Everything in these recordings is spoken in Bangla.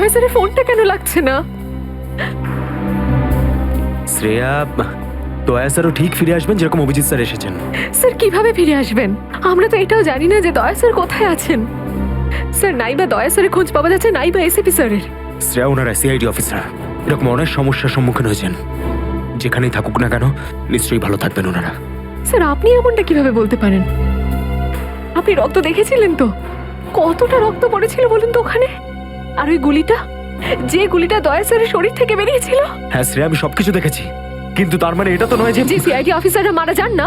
দয়া স্যারের ফোনটা কেন লাগছে না? শ্রেয়া, দয়া স্যারও ঠিক ফিরে আসবেন যেরকম অভিজিৎ স্যার এসেছেন। স্যার কিভাবে ফিরে আসবেন? আমরা তো এটাও জানি না যে দয়া স্যার কোথায় আছেন। স্যার নাইবা দয়া স্যারের খোঁজ পাওয়া যাচ্ছে, নাইবা এসিপি স্যারের। শ্রেয়া ওনারা সিআইডি অফিসার, এরকম অনেক সমস্যার সম্মুখীন হয়েছেন। যেখানেই থাকুক না কেন নিশ্চয়ই ভালো থাকবেন ওনারা। স্যার আপনি এমনটা কিভাবে বলতে পারেন? আপনি রক্ত দেখেছিলেন তো? কতটা রক্ত পড়েছিল বলুন তো ওখানে? আর ওই গুলিটা, যে গুলিটা দয়া স্যারের শরীর থেকে বেরিয়েছিল। হ্যাঁ শ্রেয়া, আমি সবকিছু দেখেছি, কিন্তু তার মানে এটা তো নয় যে সিআইডি অফিসাররা মারা যান না।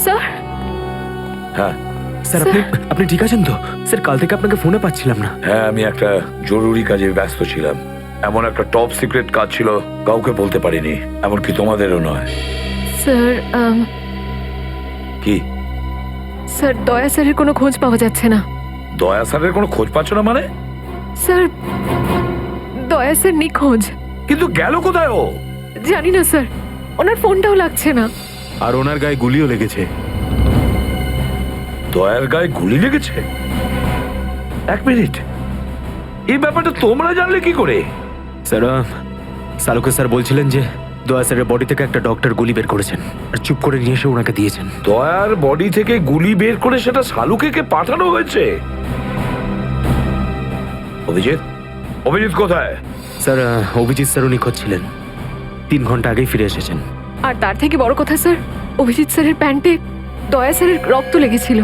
স্যার হ্যাঁ স্যার, আপনি ঠিক আছেন তো? স্যার কাল থেকে আপনাকে ফোনে পাচ্ছিলাম না। হ্যাঁ, আমি একটা জরুরি কাজে ব্যস্ত ছিলাম। এমন একটা টপ সিক্রেট কাজ ছিল, কাউকে বলতে পারিনি, এমনকি তোমাদেরও নয়। স্যার কি? স্যার দয়া স্যারের কোনো খোঁজ পাওয়া যাচ্ছে না। দয়া স্যারের কোনো খোঁজ পাচ্ছ না মানে? স্যার দয়া স্যার নিখোঁজ। কিন্তু গেল কোথায় ও? জানি না স্যার, ওনার ফোনটাও লাগছে না। আর ওনার গায়ে গুলিও লেগেছে। দয়ার গায়ে গুলি লেগেছে? এক মিনিট, এই ব্যাপারটা তোমরা জানলে কি করে? স্যার, সালুকে স্যার বলছিলেন যে দয়া স্যারের বডি থেকে একটা ডক্টর গুলি বের করেছেন আর চুপ করে নিয়ে এসে ওনাকে দিয়েছেন। দয়ার বডি থেকে গুলি বের করে সেটা শালুকে পাঠানো হয়েছে? অভিজিৎ, অভিজিৎ কোথায়? স্যার, অভিজিৎ স্যারও নিখোঁজ ছিলেন, 3 ঘন্টা আগেই ফিরে এসেছেন। আর তার থেকে বড় কথা স্যার, অভিজিৎ স্যারের প্যান্টে দয়া স্যারের রক্ত লেগেছিল।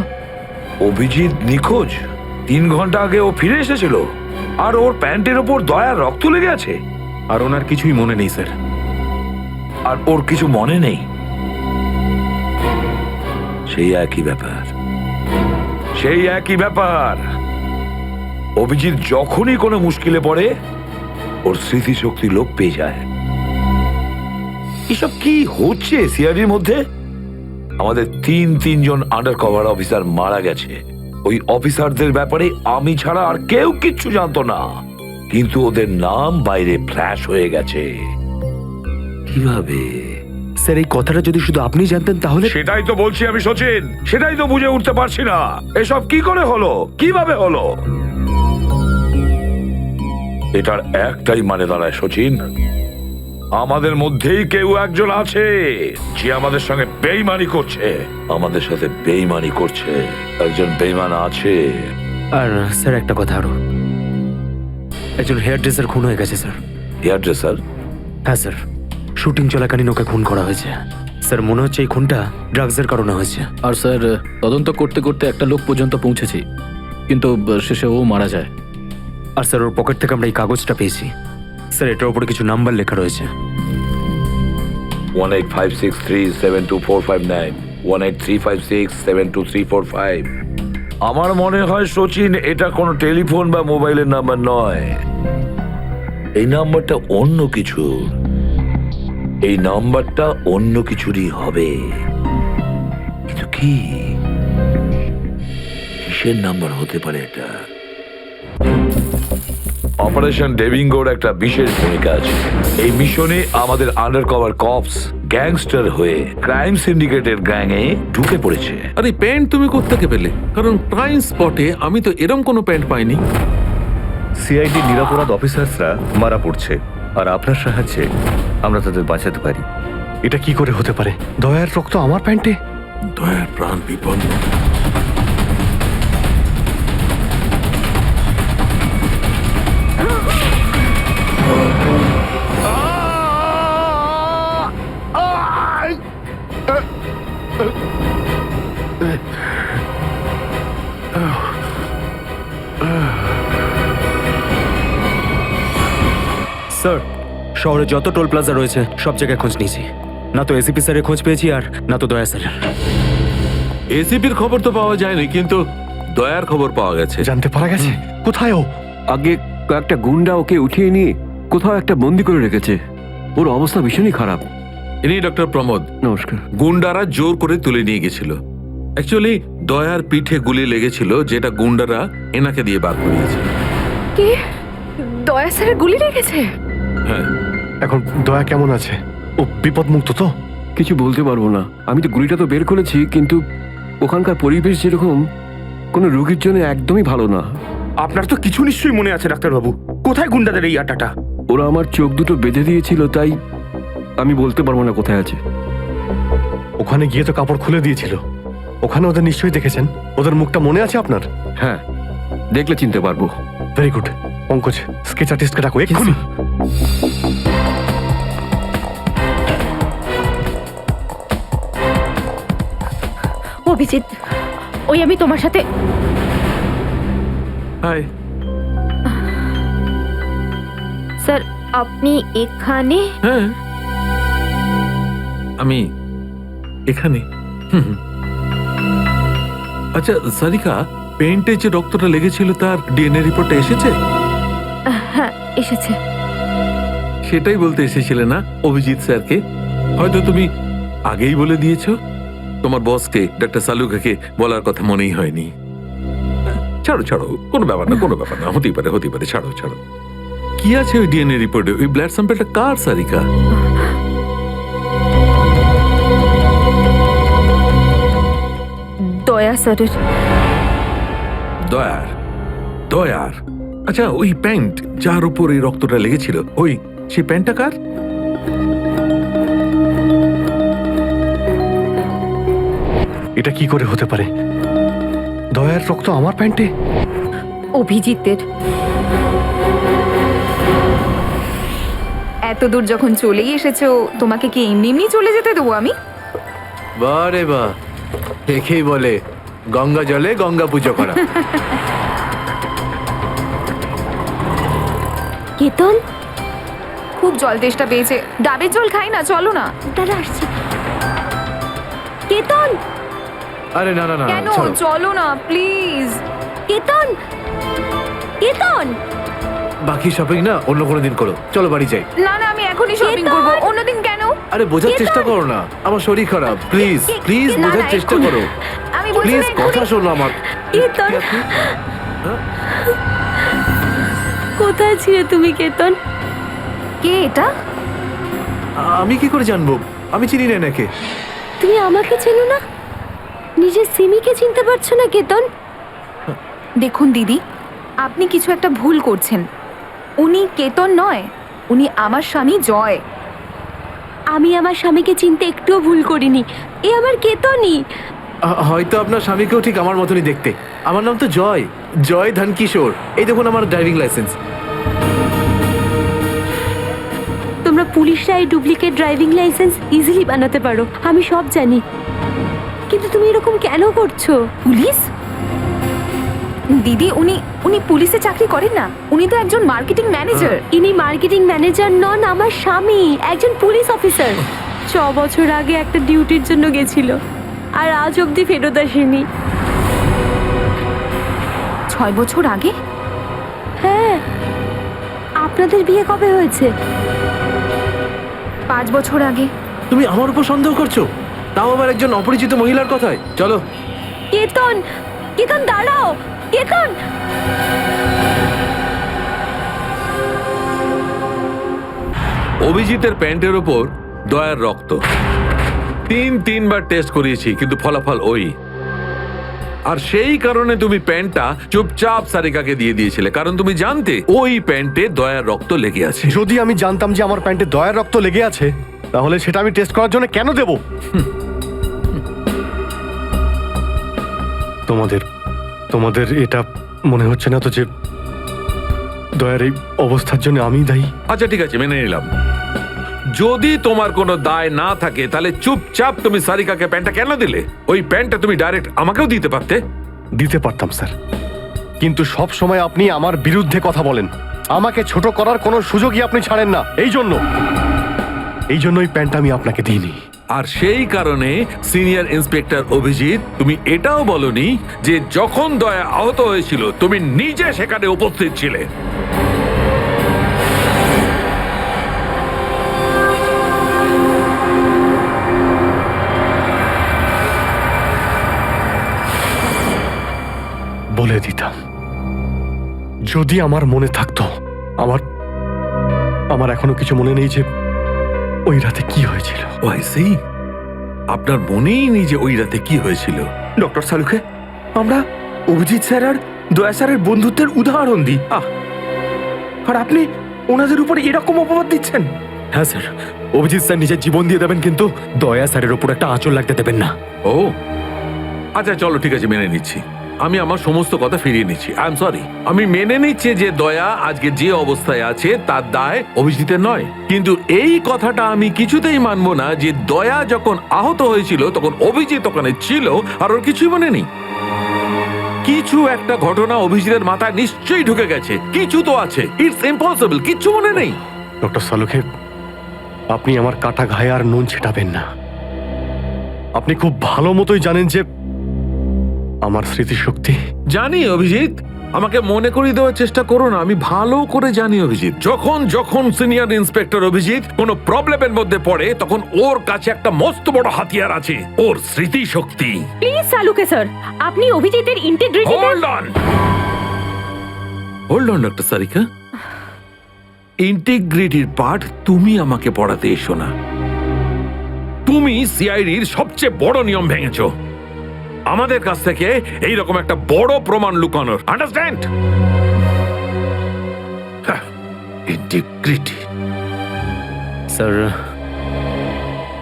অভিজিৎ নিখোঁজ? 3 ঘন্টা আগে ও ফিরে এসেছিল, আর ওর প্যান্টের ওপর দয়ার রক্ত লেগে আছে। আর ওনার কিছুই মনে নেই স্যার। আর ওর কিছু মনে নেই? সেই একই ব্যাপার, সেই একই ব্যাপার। অভিজিৎ যখনই কোনো মুশকিলে পড়ে ওর স্মৃতিশক্তি লোপ পেয়ে যায়। এসব কি হচ্ছে সিআইডির মধ্যে? আমাদের তিনজন আন্ডার কভার অফিসার মারা গেছে। ওই অফিসারদের ব্যাপারে আমি ছাড়া আর কেউ কিচ্ছু জানতো না, কিন্তু ওদের নাম বাইরে ফ্ল্যাশ হয়ে গেছে। কিভাবে? স্যার এই কথাটা যদি শুধু আপনি জানতেন তাহলে। সেটাই তো বলছি আমি সচিন, সেটাই তো বুঝে উঠতে পারছি না এসব কি করে হলো, কিভাবে হলো। এটার একটাই মানে দাঁড়ায় সচিন, আমাদের মধ্যেই কেউ একজন আছে যে আমাদের সঙ্গে বেইমানি করছে, আমাদের সাথে বেইমানি করছে। একজন বেইমান আছে। আর স্যার একটা কথা আরো, একজন হেয়ার ড্রেসার খুন হয়ে গেছে স্যার। Hair dresser? হ্যাঁ স্যার, শুটিং চলাকালীন ওকে খুন করা হয়েছে। স্যার মনে হচ্ছে এই খুনটা ড্রাগসের কারণে হয়েছে। আর স্যার তদন্ত করতে করতে একটা লোক পর্যন্ত পৌঁছেছি, কিন্তু শেষে ও মারা যায়। আর স্যার ওর পকেট থেকে আমরা এই কাগজটা পেয়েছি। স্যার এটার উপরে কিছু নাম্বার লেখা রয়েছে। 1856372459, 1835672345। আমার মনে হয় সচিন এটা কোনো টেলিফোন বা মোবাইলের নাম্বার নয়, এই নাম্বারটা অন্য কিছু। এই নাম্বারটা অন্য কিছুরই হবে, কিন্তু কি, কিসের নাম্বার হতে পারে এটা? অপারেশন ডেভিঙ্গোর একটা বিশেষ ভূমিকা আছে। এই মিশনে আমাদের আন্ডার কভার কপস গ্যাংস্টার হয়ে ক্রাইম সিন্ডিকেটের গ্যাংয়ে ঢুকে পড়েছে। আরে প্যান্ট তুমি কোত্থেকে পেলে? কারণ ক্রাইম স্পটে আমি তো এরম কোনো প্যান্ট পাইনি। সিআইডি নিরাপরাধ অফিসার্সরা মারা পড়ছে, আর আপনার সাহায্যে আমরা তাদের বাঁচাতে পারি। এটা কি করে হতে পারে? দয়ার রক্ত আমার প্যান্টে? দয়ার প্রাণ বিপন্ন। স্যার শহরে যত টোল প্লাজা রয়েছে সব জায়গায় খোঁজ নিয়েছি, না তো এসিপি স্যারের খোঁজ পেয়েছি আর না তো দয়া স্যারের। এসিপির খবর তো পাওয়া যায়নি, কিন্তু দয়ার খবর পাওয়া গেছে। জানতে পারা গেছে কোথায় ও? আগে কয়েকটা গুন্ডা ওকে উঠিয়ে নিয়ে কোথাও একটা বন্দি করে রেখেছে। ওর অবস্থা ভীষণই খারাপ। ইনি ডক্টর প্রমোদ। নমস্কার। গুন্ডারা জোর করে তুলে নিয়ে গেছিল। অ্যাকচুয়ালি দয়ার পিঠে গুলি লেগেছিল, যেটা গুন্ডারা এনাকে দিয়ে বার করিয়েছে। কি? দয়া স্যারের গুলি লেগেছে? হ্যাঁ। এখন দয়া কেমন আছে? ও বিপদমুক্ত তো? কিছু বলতে পারবো না। আমি তো গুলিটা তো বের করেছি, কিন্তু ওখানকার পরিবেশ যেরকম কোনো রোগীর জন্য একদমই ভালো না। আপনার তো কিছু নিশ্চয়ই মনে আছে ডাক্তারবাবু, কোথায় গুন্ডাদের এই আটাটা? ওরা আমার চোখ দুটো বেঁধে দিয়েছিল, তাই আমি বলতে পারবো না কোথায় আছে। ওখানে গিয়ে তো কাপড় খুলে দিয়েছিল। ওখানে ওদের নিশ্চয়ই দেখেছেন। ওদের মুখটা মনে আছে আপনার? হ্যাঁ, দেখলে চিনতে পারবো। Very good. পঙ্কজ, স্কেচ আর্টিস্টকে ডাকো এক্ষুনি। অভিজিৎ, ওই আমি তোমার সাথে। হাই। স্যার, আপনি এখানে? হ্যাঁ, আমি এখানে। আচ্ছা সারিকা, পেইন্টে যে রক্তটা লেগেছিল তার ডিএনএ রিপোর্টটা এসেছে? হ্যাঁ, এসেছে। সেটাই বলতে এসেছিলে না অভিজিৎ স্যারকে? হয়তো তুমি আগেই বলে দিয়েছো। তোমার বসকে ডাক্তার সালুকাকে বলার কথা মনেই হয়নি। ছাড়ো ছাড়ো, কোনো ব্যাপার না, কোনো ব্যাপার না, হতেই পারে হতেই পারে, ছাড়ো ছাড়ো। কি আছে ওই ডিএনএ রিপোর্টে? ওই ব্লাড স্যাম্পলটা কার সারিকা? দয়া স্যারের। দয়ার? দয়ার? আচ্ছা, ওই প্যান্ট যার উপর এই রক্তটা লেগেছিল, ওই সেই প্যান্টটা কার? এটা কি করে হতে পারে? দয়ার রক্ত আমার প্যান্টে? অভিজিতের। এত দূর যখন চলেই এসেছো, তোমাকে কি এমনি এমনি চলে যেতে দেবো আমি? বারে বা, একেই বলে গঙ্গা জলে গঙ্গা পুজো করা। কেতন, খুব জল তেষ্টা পেয়েছে, ডাবের জল খাই না, চলো না। দাঁড়া আসছি। কেতন, আরে না না না, কেন? ছাড়ো। চলো না প্লিজ। কেতন, কেতন। বাকি শপিং না অন্য কোনো দিন করো, চলো বাড়ি যাই। না না, আমি এখনই শপিং কেতন! করবো, অন্যদিন কেন? আরে বোঝার চেষ্টা করো না, আমার শরীর খারাপ, প্লিজ প্লিজ না, বোঝার না, চেষ্টা এক্ষুনি। করো, আমি বলছি প্লিজ না, এক্ষুনি। কথা শোনো আমার। কেতন, কি আপনি? কোথায় ছিলে তুমি কেতন? কে এটা? আমি কি করে জানবো? আমি চিনি না এনাকে। তুমি আমাকে চেনো না? নিজের সিমিকে চিনতে পারছো না কেতন? দেখুন দিদি, আপনি কিছু একটা ভুল করছেন। উনি কেতন নয়, উনি আমার স্বামী জয়। আমি আমার স্বামীকে চিনতে একটুও ভুল করিনি। এ আমার কেতনই। হয়তো আপনার স্বামীকেও ঠিক আমার মতনই দেখতে। আমার নাম তো জয়, জয় ধনকিশোর। এই দেখুন আমার ড্রাইভিং লাইসেন্স। তোমরা পুলিশরা এই ডুপ্লিকেট ড্রাইভিং লাইসেন্স ইজিলি বানাতে পারো, আমি সব জানি। কিন্তু তুমি এরকম কেন করছো? পুলিশ? দিদি, উনি উনি পুলিশে চাকরি করেন না, উনি তো একজন মার্কেটিং ম্যানেজার। ইনি মার্কেটিং ম্যানেজার নন, আমার স্বামী একজন পুলিশ অফিসার। 6 বছর আগে একটা ডিউটির জন্য গেছিল, আর আজ অবধি ফেরত আসেনি। 6 বছর আগে? হ্যাঁ। আপনাদের বিয়ে কবে হয়েছে? 5 বছর আগে। তুমি আমার উপর সন্দেহ করছো, তাও আবার একজন অপরিচিত মহিলার কথায়। চলো। কেতন, কেতন দাঁড়াও, কেতন। অভিজিতের প্যান্টের ওপর দয়ার রক্ত। 3বার টেস্ট করিয়েছি, কিন্তু ফলাফল ওই। আর সেই কারণে তুমি প্যান্টটা চুপচাপ সারিকাকে দিয়ে দিয়েছিলে, কারণ তুমি জানতে ওই প্যান্টে দয়ার রক্ত লেগে আছে। যদি আমি জানতাম যে আমার প্যান্টে দয়ার রক্ত লেগে আছে, তাহলে সেটা আমি টেস্ট করার জন্য কেন দেব? তোমাদের এটা মনে হচ্ছে না তো যে দয়ার এই অবস্থার জন্য আমিই দায়ী? আচ্ছা ঠিক আছে, মেনে নিলাম। যদি তোমার কোনো দায় না থাকে, তাহলে চুপচাপ তুমি সারিকাকে প্যান্টটা কেন দিলে? ওই প্যান্টটা তুমি ডাইরেক্ট আমাকেও দিতে পারতে। দিতে পারতাম স্যার, কিন্তু সব সময় আপনি আমার বিরুদ্ধে কথা বলেন। আমাকে ছোট করার কোনো সুযোগই আপনি ছাড়েন না। এই জন্যই প্যান্ট আমি আপনাকে দিইনি। আর সেই কারণে সিনিয়র ইন্সপেক্টর অভিজিৎ, তুমি এটাও বলনি যে যখন দয়া আহত হয়েছিল তুমি নিজে সেখানে উপস্থিত ছিলে। বলে দিতাম যদি আমার মনে থাকতো। আমার এখনো কিছু মনে নেই যে ওই রাতে কি হয়েছিল। আপনার মনেই নেই যে ওই রাতে কি হয়েছিল? ডক্টর সালুকে, আমরা অভিজিৎ স্যার আর দয়া স্যারের বন্ধুত্বের উদাহরণ দিই আর আপনি ওনাদের উপর এরকম অপবাদ দিচ্ছেন? হ্যাঁ স্যার, অভিজিৎ স্যার নিজের জীবন দিয়ে দেবেন, কিন্তু দয়া স্যারের উপর একটা আঁচল লাগতে দেবেন না। ও আচ্ছা, চলো ঠিক আছে, মেনে নিচ্ছি। আমি আমার সমস্ত কথা ফিরিয়ে নিচ্ছি। I am sorry. আমি মেনে নিচ্ছি যে দয়া আজকে যে অবস্থায় আছে তার দায় অভিজিতের নয়, কিন্তু এই কথাটা আমি কিছুতেই মানবো না যে দয়া যখন আহত হয়েছিল তখন অভিজিৎ ওখানে ছিল আর ওর কিছুই মনে নেই। কিছু একটা ঘটনা অভিজিতের মাথায় নিশ্চয়ই ঢুকে গেছে, কিছু তো আছে। ইটস ইম্পসিবল, কিচ্ছু মনে নেই। ডক্টর সালুকে, আপনি আমার কাটা ঘায়ে আর নুন ছেটাবেন না। আপনি খুব ভালো মতোই জানেন যে আমার স্মৃতিশক্তি। জানি অভিজিৎ, আমাকে মনে করিয়ে দেওয়ার চেষ্টা করো না। আমি ভালো করে জানি অভিজিৎ, যখন যখন সিনিয়র ইন্সপেক্টর অভিজিৎ কোনো প্রবলেমের মধ্যে পড়ে তখন ওর কাছে একটা মস্ত বড় হাতিয়ার আছে, ওর স্মৃতিশক্তি। প্লিজ সালুকে স্যার, আপনি অভিজিতের integrity hold on doctor Sarika, ইন্টিগ্রিটির পাঠ তুমি আমাকে পড়াতে এসো না। তুমি সিআইডির সবচেয়ে বড় নিয়ম ভেঙেছো, আমাদের কাছ থেকে এইরকম একটা বড় প্রমাণ লুকানোর। আন্ডারস্ট্যান্ড? ইন্টিগ্রিটি। স্যার,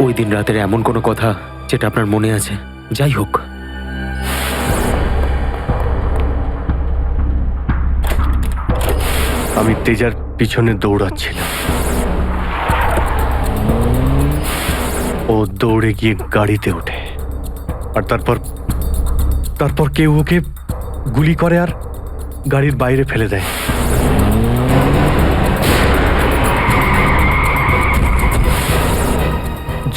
ওই দিন রাতের এমন কোনো কথা যেটা আপনার মনে আছে? যাই হোক, আমি তেজার পিছনে দৌড়াচ্ছিলাম। ও দৌড়ে গিয়ে গাড়িতে ওঠে আর তারপর কেউ ওকে গুলি করে আর গাড়ির বাইরে ফেলে দেয়।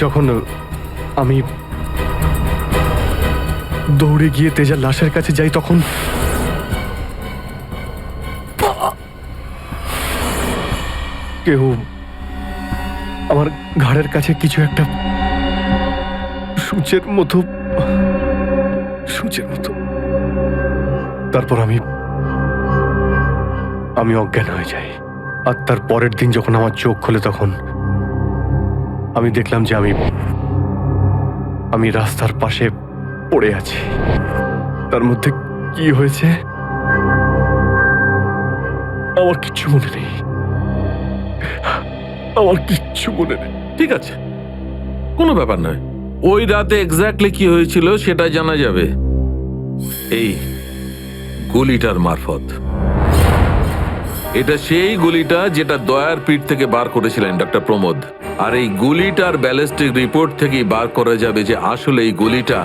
যখন আমি দৌড়ে গিয়ে তেজার লাশের কাছে যাই তখন কেউ আমার ঘাড়ের কাছে কিছু একটা সূচের মতো তারপর আমি অজ্ঞান হয়ে যাই। আর তার পরের দিন যখন আমার চোখ খোলে তখন আমি দেখলাম যে আমি রাস্তার পাশে পড়ে আছি। তার মধ্যে কি হয়েছে আমার কিচ্ছু মনে নেই। ঠিক আছে, কোনো ব্যাপার নয়। ওই রাতে এক্স্যাক্টলি কি হয়েছিল সেটা জানা যাবে এই গুলিটার মারফত। এটা সেই গুলিটা যেটা দয়ার পিঠ থেকে বার করেছিলেন ডক্টর প্রমোদ। আর এই গুলিটার ব্যালিস্টিক রিপোর্ট থেকেই বার করা যাবে যে আসলে এই গুলিটা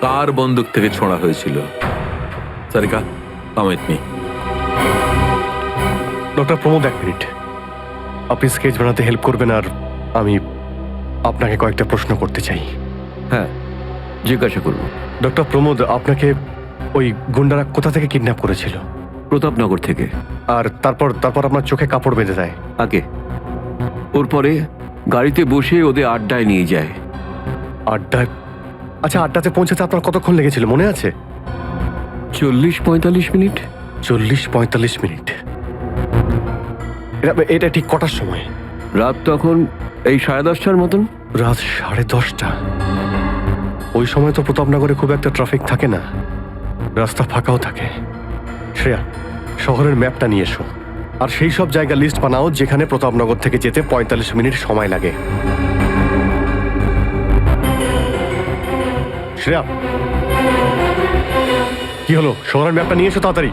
কার বন্দুক থেকে ছোঁড়া হয়েছিল। Sarika, come with me. Doctor Pramod, এক মিনিট। আপনি স্কেচ বানাতে হেল্প করবেন আর আমি আপনাকে কয়েকটা প্রশ্ন করতে চাই। হ্যাঁ, জিজ্ঞাসা করুন। ডক্টর প্রমোদ, আপনাকে ওই গুন্ডারা কোথা থেকে কিডন্যাপ করেছিল? প্রতাপনগর থেকে। আর তারপর আপনার চোখে কাপড় বেঁধে দেয়? আগে ওর পরে গাড়িতে বসে ওদের আড্ডায় নিয়ে যায়। আড্ডায়? আচ্ছা, আড্ডাতে পৌঁছাতে আপনার কতক্ষণ লেগেছিল মনে আছে? 40-45 মিনিট। 40-45 মিনিট। এটা ঠিক কটার সময়? রাত তখন এই 10:30টার মতন। রাত 10:30টা? ওই সময় তো প্রতাপনগরে খুব একটা ট্রাফিক থাকে না, রাস্তা ফাঁকাও থাকে। শ্রেয়া, শহরের ম্যাপটা নিয়ে এসো আর সেই সব জায়গা লিস্ট বানাও যেখানে প্রতাপনগর থেকে যেতে 45 মিনিট সময় লাগে। শ্রেয়া, কি হলো? শহরের ম্যাপটা নিয়ে এসো তাড়াতাড়ি।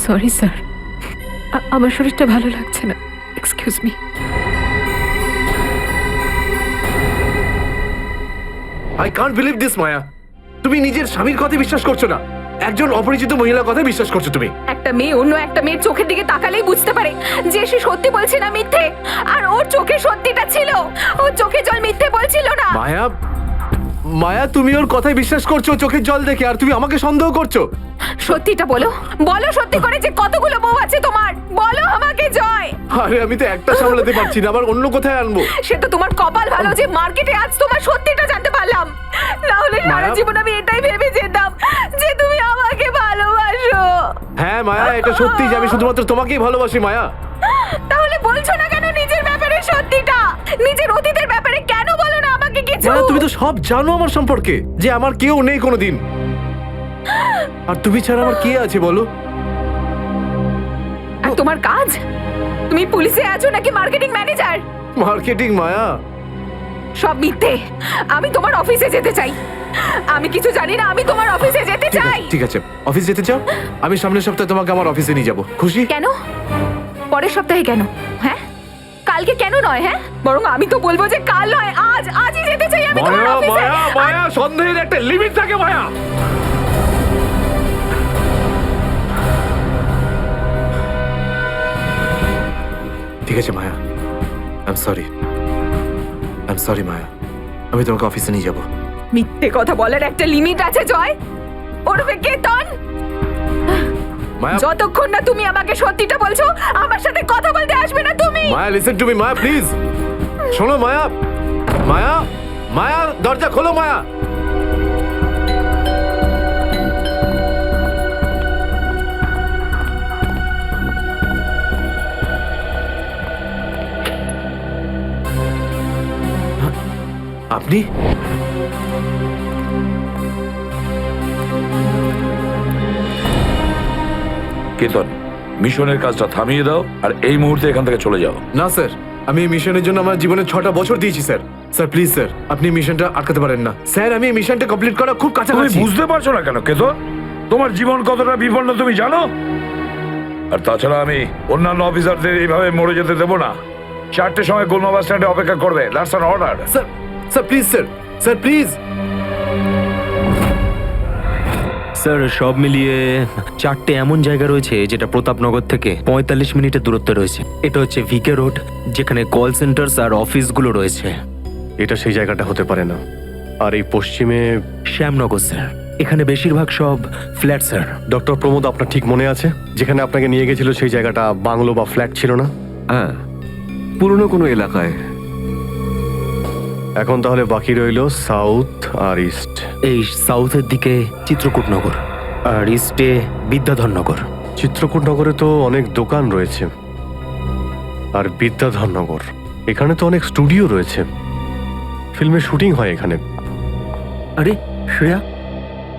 সরি স্যার, আমার শরীরটা ভালো লাগছে না, excuse me. I can't believe this Maya, তুমি নিজের স্বামীর কথা বিশ্বাস করছো না, একজন অপরিচিত মহিলার কথা বিশ্বাস করছো তুমি। একটা মেয়ে অন্য একটা মেয়ের চোখের দিকে তাকালেই বুঝতে পারে যে সে সত্যি বলছে না মিথ্যে। আর ওর চোখে সত্যিটা ছিল, ওর চোখে জল মিথ্যে বলছিল না। মায়া, তুমি ওর কথায় বিশ্বাস করছো চোখের জল দেখে, আর তুমি আমাকে সন্দেহ করছো। সত্যিটা বলো, বলো সত্যি করে যে কতগুলো বউ আছে তোমার, বলো আমাকে জয়। আরে আমি তো একটা সামলাতে পারছি না, আবার অন্য কোথায় আনবো? সে তো তোমার কপাল ভালো যে মার্কেটে আজ তোমার সত্যিটা জানতে পারলাম, না হলে সারা জীবন আমি এটাই ভেবে যেতাম যে তুমি আমাকে ভালোবাসো। হ্যাঁ মায়া, এটা সত্যি যে আমি শুধুমাত্র তোমাকেই ভালোবাসি মায়া। তাহলে বলছো না কেন নিজের ব্যাপারে সত্যিটা? নিজের অতীতের ব্যাপারে কেন বলো না আমাকে কিছু? মায়া তুমি তো সব জানো আমার সম্পর্কে, যে আমার কেউ নেই কোনোদিন। আর তুমি ছাড়া আমার কে আছে বলো? আর তোমার কাজ? তুমি পুলিশে আছো নাকি মার্কেটিং ম্যানেজার? মার্কেটিং মায়া। সব মিথ্যে। আমি তোমার অফিসে যেতে চাই। আমি কিছু জানি না, আমি তোমার অফিসে যেতে চাই। ঠিক আছে, অফিস যেতে চাও? আমি সামনের সপ্তাহে তোমাকে আমার অফিসে নিয়ে যাবো, খুশি? কেন? পরের সপ্তাহে কেন? হ্যাঁ, কালকে কেন নয়? হ্যাঁ, বরং আমি তো বলবো যে কাল নয়, আজই যেতে চাই আমি তোমার অফিসে। মায়া, সন্দেহের একটা লিমিট থাকে মায়া। ঠিক আছে মায়া, আই এম সরি মায়া, আমি তোমাকে অফিসে নিয়ে যাবো। মিথ্যে কথা বলার একটা লিমিট আছে জয়, ওরফে কেতন। মায়া, যতক্ষণ না তুমি আমাকে সত্যিটা বলছো, আমার সাথে কথা বলতে আসবে না তুমি। Maya listen to me Maya, please শোনো মায়া। মায়া, মায়া দরজা খোলো মায়া। আপনি? কেতন, মিশনের কাজটা থামিয়ে দাও আর এই মুহূর্তে এখান থেকে চলে যাও। না স্যার, আমি এই মিশনের জন্য আমার জীবনে 6টা বছর দিয়েছি স্যার। স্যার প্লিজ স্যার, আপনি মিশনটা আটকাতে পারেন না স্যার। আমি এই মিশনটা কমপ্লিট করা খুব তুমি কাছাকাছি। বুঝতে পারছো না কেন কেতন? তোমার জীবন কতটা বিপন্ন তুমি জানো? আর তাছাড়া আমি অন্যান্য অফিসারদের এইভাবে মরে যেতে দেবো না। 4টের সময় গোলমা বাস স্ট্যান্ডে অপেক্ষা করবে, that's an order. Sir, sir please sir, sir please. Sir সব মিলিয়ে 4টে এমন জায়গা রয়েছে যেটা প্রতাপনগর থেকে 45 মিনিটের দূরত্বে রয়েছে। এটা হচ্ছে ভিকে রোড, যেখানে কল সেন্টার্স আর অফিসগুলো রয়েছে। এটা সেই জায়গাটা হতে পারে না। আর এই পশ্চিমে শ্যামনগর স্যার, এখানে বেশিরভাগ সব ফ্ল্যাট স্যার। ডক্টর প্রমোদ, আপনার ঠিক মনে আছে যেখানে আপনাকে নিয়ে গেছিল সেই জায়গাটা বাংলো বা ফ্ল্যাট ছিল না? হ্যাঁ, পুরনো কোনো এলাকায়। এখন তাহলে বাকি রইল সাউথ আর ইস্ট। এই সাউথের দিকে চিত্রকূটনগর আর ইস্টে বিদ্যাধরনগর। চিত্রকূটনগরে তো অনেক দোকান রয়েছে, আর বিদ্যাধরনগর এখানে তো অনেক স্টুডিও রয়েছে, ফিল্মের শুটিং হয় এখানে। আরে শ্রেয়া,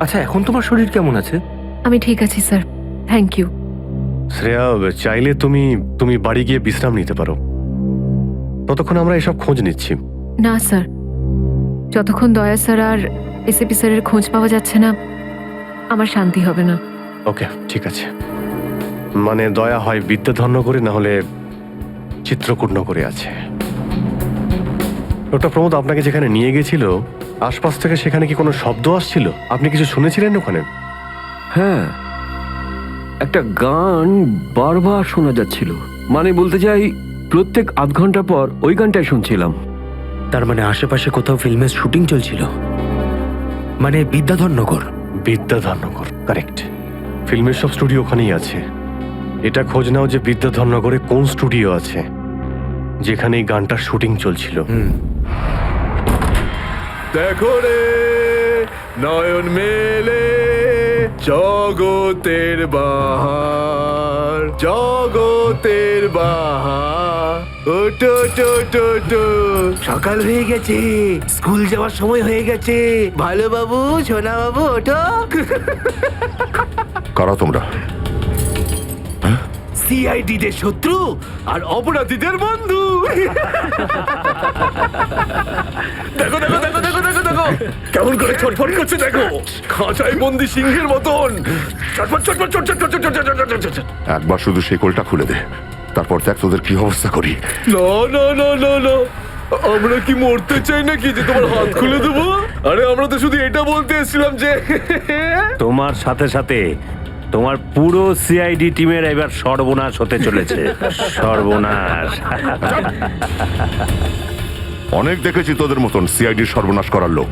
আচ্ছা এখন তোমার শরীর কেমন আছে? আমি ঠিক আছি স্যার, থ্যাংক ইউ। শ্রেয়া, চাইলে তুমি বাড়ি গিয়ে বিশ্রাম নিতে পারো, ততক্ষণ আমরা এসব খোঁজ নিচ্ছি। না স্যার, যতক্ষণ দয়া স্যার আর এসএপি স্যারের খোঁজ পাওয়া যাচ্ছে না, আমার শান্তি হবে না। ওকে, ঠিক আছে। মানে দয়া হয় বিদ্যাধরনগরে, না হলে চিত্রকূটনগরে আছে। ডক্টর প্রমোদ আপনাকে যেখানে নিয়ে গেছিল, আশপাশ থেকে সেখানে কি কোনো শব্দ আসছিল? আপনি কিছু শুনেছিলেন ওখানে? হ্যাঁ, একটা গান বারবার শোনা যাচ্ছিল। মানে বলতে চাই, প্রত্যেক আধ ঘন্টা পর ওই গানটাই শুনছিলাম। তার মানে আশেপাশে কোথাও ফিল্মের শুটিং চলছিল, মানে বিদ্যাধরনগর। বিদ্যাধরনগর, কারেক্ট। ফিল্মের সব স্টুডিও ওখানেই আছে। এটা খোঁজ নাও যে বিদ্যাধরনগরে কোন স্টুডিও আছে যেখানে এই গানটার শুটিং চলছিল। দেখো রে নয়ন মেলে জগতের বাহার, জগতের বাহার। ওটো টো টো টো, সকাল হয়ে গেছে, স্কুল যাওয়ার সময় হয়ে গেছে। ভালো বাবু, সোনা বাবু, ওঠো। কারা তোমরা? সিআইডি দের শত্রু আর অপরাধীদের বন্ধু। দেখো দেখো দেখো দেখো দেখো দেখো কেমন করে ছটফট করছে, দেখো খাঁচায় বন্দি সিংহের মতন ছটফট ছটফট ছটফট ছটফট ছটফট ছটফট। একবার শুধু শেকলটা খুলে দে, তারপর দেখ তোদের কি অবস্থা করি। না না না না না, আমরা কি মরতে চাই নাকি যে তোমার হাত খুলে দেবো? আরে আমরা তো শুধু এটা বলতে এসেছিলাম যে তোমার সাথে সাথে তোমার পুরো সিআইডি টিমের এবার সর্বনাশ হতে চলেছে। সর্বনাশ। অনেক দেখেছি তোদের মতন সিআইডির সর্বনাশ করার লোক।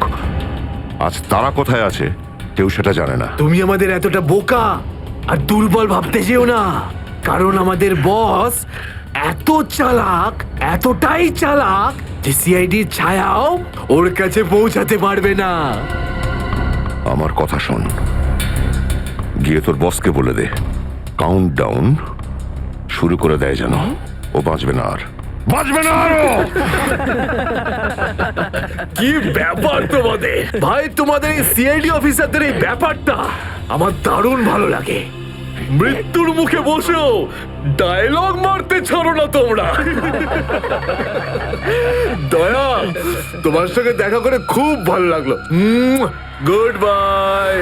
আজ তারা কোথায় আছে কেউ সেটা জানে না। তুমি আমাদের এতটা বোকা আর দুর্বল ভাবতে যেও না, কারণ আমাদের বস এত চালাক, এতটাই চালাক যে সিআইডির ছায়াও ওর কাছে পৌঁছাতে পারবে না। আমার কথা শোন, গিয়ে তোর বসকে বলে দে কাউন্ট ডাউন শুরু করে দেয় যেন ও বাঁচবে না আর। বাঁচবে না আরো। কি ব্যাপার তোমাদের ভাই, তোমাদের এই সিআইডি অফিসারদের এই ব্যাপারটা আমার দারুণ ভালো লাগে। মৃত্যুর মুখে বসেও ডায়লগ মারতে ছাড়ো না তোমরা। দয়া, তোমার সঙ্গে দেখা করে খুব ভালো লাগলো। Good bye.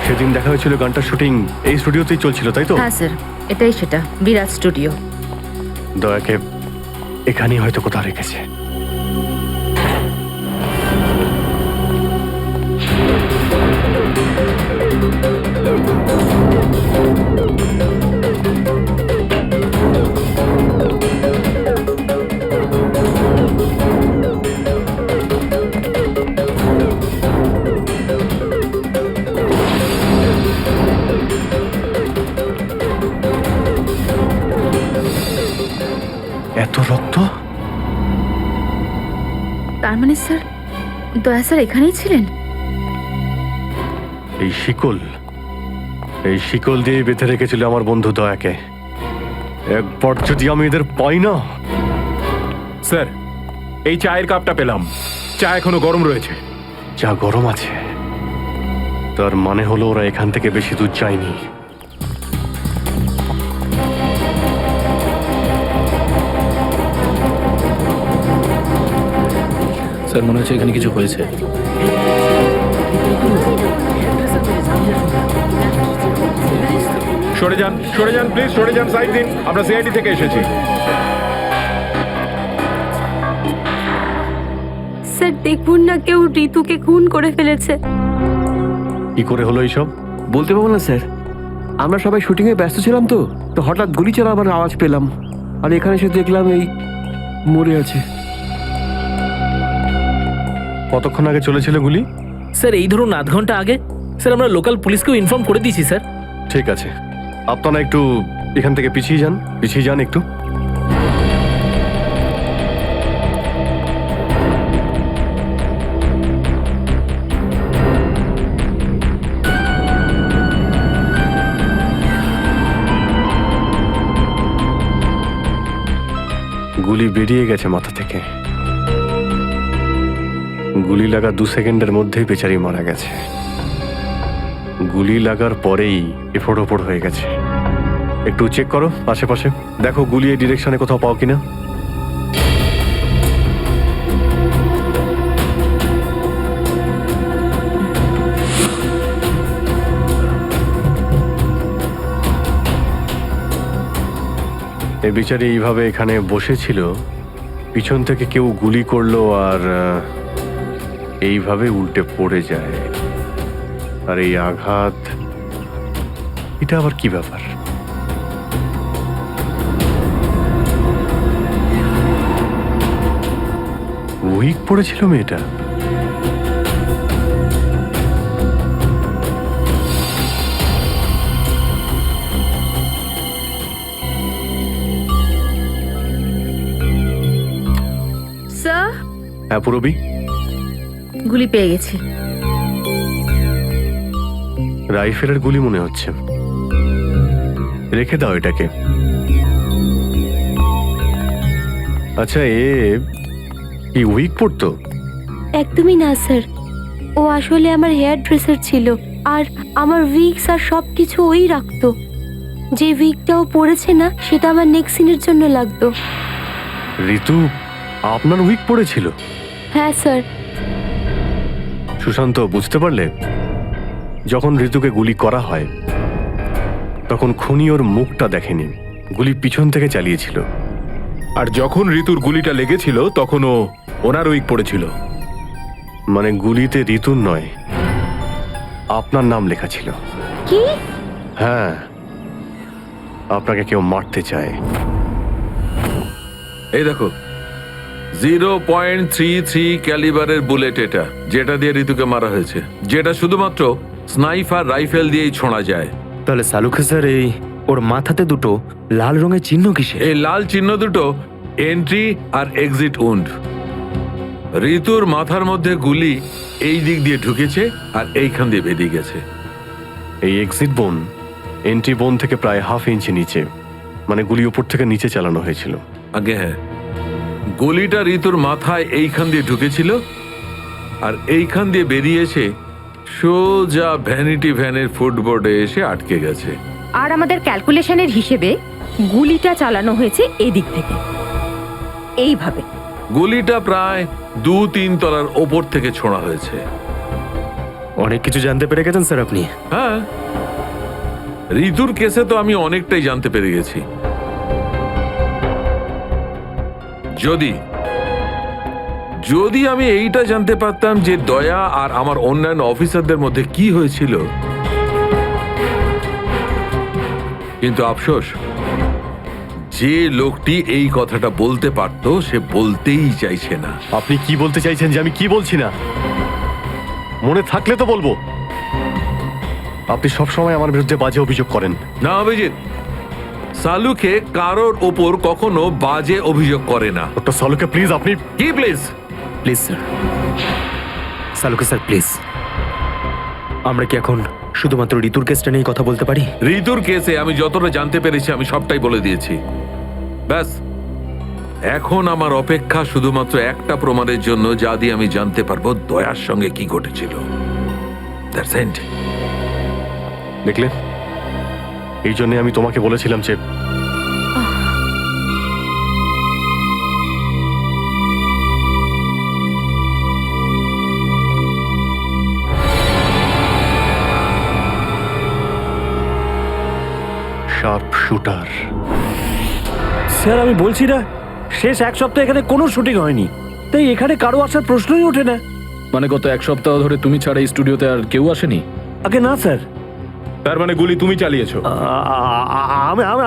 সেদিন দেখা হয়েছিল গানটার শুটিং এই স্টুডিওতেই চলছিল, তাই তো? হ্যাঁ স্যার, এটাই সেটা, বিরাজ স্টুডিও। দয়াকে এখানেই হয়তো কোথাও রেখেছে। এত রক্ত? তার মানে স্যার, দয়া স্যার এখানেই ছিলেন? এই শিকল দিয়ে বেঁধে রেখেছিল আমার বন্ধু দয়াকে। একবার যদি আমি এদের পাই না। স্যার, এই চায়ের কাপটা পেলাম, চা এখনো গরম রয়েছে। যা গরম আছে তার মানে হলো ওরা এখান থেকে বেশি দূর যায়নি। স্যার মনে হচ্ছে এখানে কিছু হয়েছে। সরে যান প্লিজ, সরে যান, সাইড দিন, আমরা সিআইডি থেকে এসেছি। স্যার দেখুন না, কেউ ঋতুকে খুন করে ফেলেছে। কি করে হলো এইসব? বলতে পারবো না স্যার, আমরা সবাই শুটিং এ ব্যস্ত ছিলাম তো হঠাৎ গুলি চালাবার আওয়াজ পেলাম, আর এখানে এসে দেখলাম এই মরে আছে। কতক্ষণ আগে চলেছিল গুলি? স্যার এই ধরুন আধ ঘন্টা আগে। স্যার আমরা লোকাল পুলিশকেও ইনফর্ম করে দিয়েছি স্যার। ঠিক আছে, আপনারা একটু এখান থেকে পিছিয়ে যান একটু। গুলি বেরিয়ে গেছে মাথা থেকে। গুলি লাগা 2 সেকেন্ডের মধ্যেই বেচারি মারা গেছে। গুলি লাগার পরেই এফোড় ওপড় হয়ে গেছে। একটু চেক করো আশেপাশে, দেখো গুলি এই ডিরেকশনে কোথাও পাও কিনা। এই বিচারে এইভাবে এখানে বসেছিল, পিছন থেকে কেউ গুলি করলো আর এইভাবে উল্টে পড়ে যায়। আর এই আঘাত, এটা আবার কি ব্যাপার? উইক পড়েছিল মেয়েটা। স্যার, হ্যাঁ পুরবি, গুলি পেয়ে গেছি। রাইফেলের গুলি মনে হচ্ছে। রেখে দাও এটাকে। আচ্ছা, কি উইক পড়তো? একদমই না স্যার, ও আসলে আমার হেয়ার ড্রেসার ছিল, আর আমার উইগস আর সব কিছু ওই রাখতো। যে উইগটা ও পরেছে না, সেটা আমার নেক্সট সিনের জন্য লাগতো। ঋতু আপনার উইক পড়েছিল? হ্যাঁ স্যার। সুশান্ত, বুঝতে পারলে? যখন ঋতুকে গুলি করা হয় তখন খুনি ওর মুখটা দেখেনি, গুলি পিছন থেকে চালিয়েছিল। আর যখন ঋতুর গুলিটা লেগেছিল তখন ও ওনার উইক পড়েছিল। মানে গুলিতে ঋতুর নয়, আপনার নাম লেখা ছিল। কি? হ্যাঁ, আপনাকে কেউ মারতে চায়। এই দেখো 0.33 ক্যালিবারের বুলেট, এটা যেটা দিয়ে ঋতুকে মারা হয়েছে, যেটা শুধুমাত্র স্নাইপার রাইফেল দিয়েই ছোঁড়া যায়। তাহলে সালুকে স্যার এই ওর মাথাতে দুটো লাল রঙের চিহ্ন কিসে? এই লাল চিহ্ন দুটো এন্ট্রি আর এক্সিট উন্ড। ঋতুর মাথার মধ্যে গুলি এই দিক দিয়ে ঢুকেছে আর এইখান দিয়ে বেরিয়ে গেছে। এই এক্সিট বোন এন্ট্রি বোন থেকে প্রায় 1/2 ইঞ্চি নিচে, মানে গুলি উপর থেকে নিচে চালানো হয়েছিল। আগে হ্যাঁ, গুলিটা ঋতুর মাথায় এইখান দিয়ে ঢুকেছিল আর এইখান দিয়ে বেরিয়ে এসে সোজা ভ্যানিটি ভ্যানের ফুটবোর্ডে এসে আটকে গেছে। আর আমাদের ক্যালকুলেশনের হিসেবে গুলিটা চালানো হয়েছে এদিক থেকে, এইভাবে। গুলিটা প্রায় 2-3 তলার ওপর থেকে ছোঁড়া হয়েছে। অনেক কিছু জানতে পেরে গেছেন স্যার আপনি। হ্যাঁ, ঋতুর কেসে তো আমি অনেকটাই জানতে পেরে গেছি। যদি আমি এইটা জানতে পারতাম যে দয়া আর আমার অন্যান্য অফিসারদের মধ্যে কি হয়েছিল, কিন্তু আফসোস যে লোকটি এই কথাটা বলতে পারতো সে বলতেই চাইছে না। আপনি কি বলতে চাইছেন যে আমি কি বলছি না? মনে থাকলে তো বলবো। আপনি সবসময় আমার বিরুদ্ধে বাজে অভিযোগ করেন। না অভিজিৎ, সালুকে কারোর ওপর কখনো বাজে অভিযোগ করে না। ডক্টর সালুকে প্লিজ আপনি কি please? Please sir, Saluke sir please, আমরা কি এখন শুধুমাত্র ঋতুর কেসটা নিয়ে কথা বলতে পারি? ঋতুর কেসে আমি যতটা জানতে পেরেছি আমি সবটাই বলে দিয়েছি। ব্যাস, এখন আমার অপেক্ষা শুধুমাত্র একটা প্রমাণের জন্য, যা দিয়ে আমি জানতে পারবো দয়ার সঙ্গে কি ঘটেছিল। That's it. দেখলে, এই জন্য আমি তোমাকে বলেছিলাম যে শার্প শুটার। স্যার আমি বলছি না, শেষ 1 সপ্তাহ এখানে কোনো শুটিং হয়নি, তাই এখানে কারো আসার প্রশ্নই ওঠে না। মানে গত 1 সপ্তাহ ধরে তুমি ছাড়া এই স্টুডিওতে আর কেউ আসেনি? আগে না স্যার। তার মানে গুলি তুমি চালিয়েছো?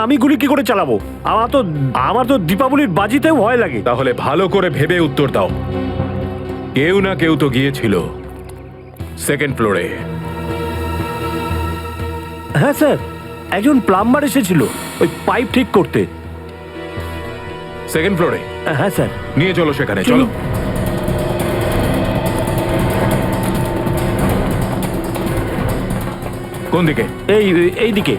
আমি গুলি কি করে চালাবো? আমার তো দীপাবলির বাজিতেও ভয় লাগে। তাহলে ভালো করে ভেবে উত্তর দাও। কেউ না কেউ তো গিয়েছিল 2nd ফ্লোরে। হ্যাঁ স্যার, একজন প্লাম্বার এসেছিল ওই পাইপ ঠিক করতে। 2nd ফ্লোরে? হ্যাঁ স্যার। নিয়ে চলো সেখানে, চলো। কোন দিকে? এই দিকে।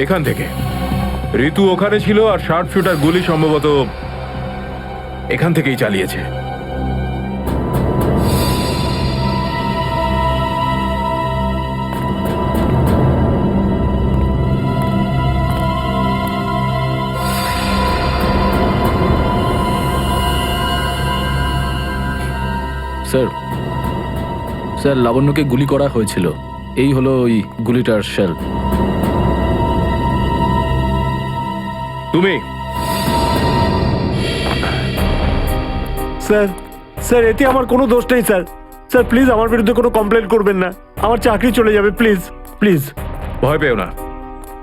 এখান থেকে ঋতু ওখানে ছিল আর শার্প শুটার গুলি সম্ভবত এখান থেকেই চালিয়েছে। স্যার লাবণ্যকে গুলি করা হয়েছিল। এই হলো ওই গুলিটার শেল। তুমি? স্যার এতে আমার কোনো দোষ নেই স্যার। স্যার প্লিজ আমার বিরুদ্ধে কোনো কমপ্লেন করবেন না, আমার চাকরি চলে যাবে। Please please. ভয় পেও না।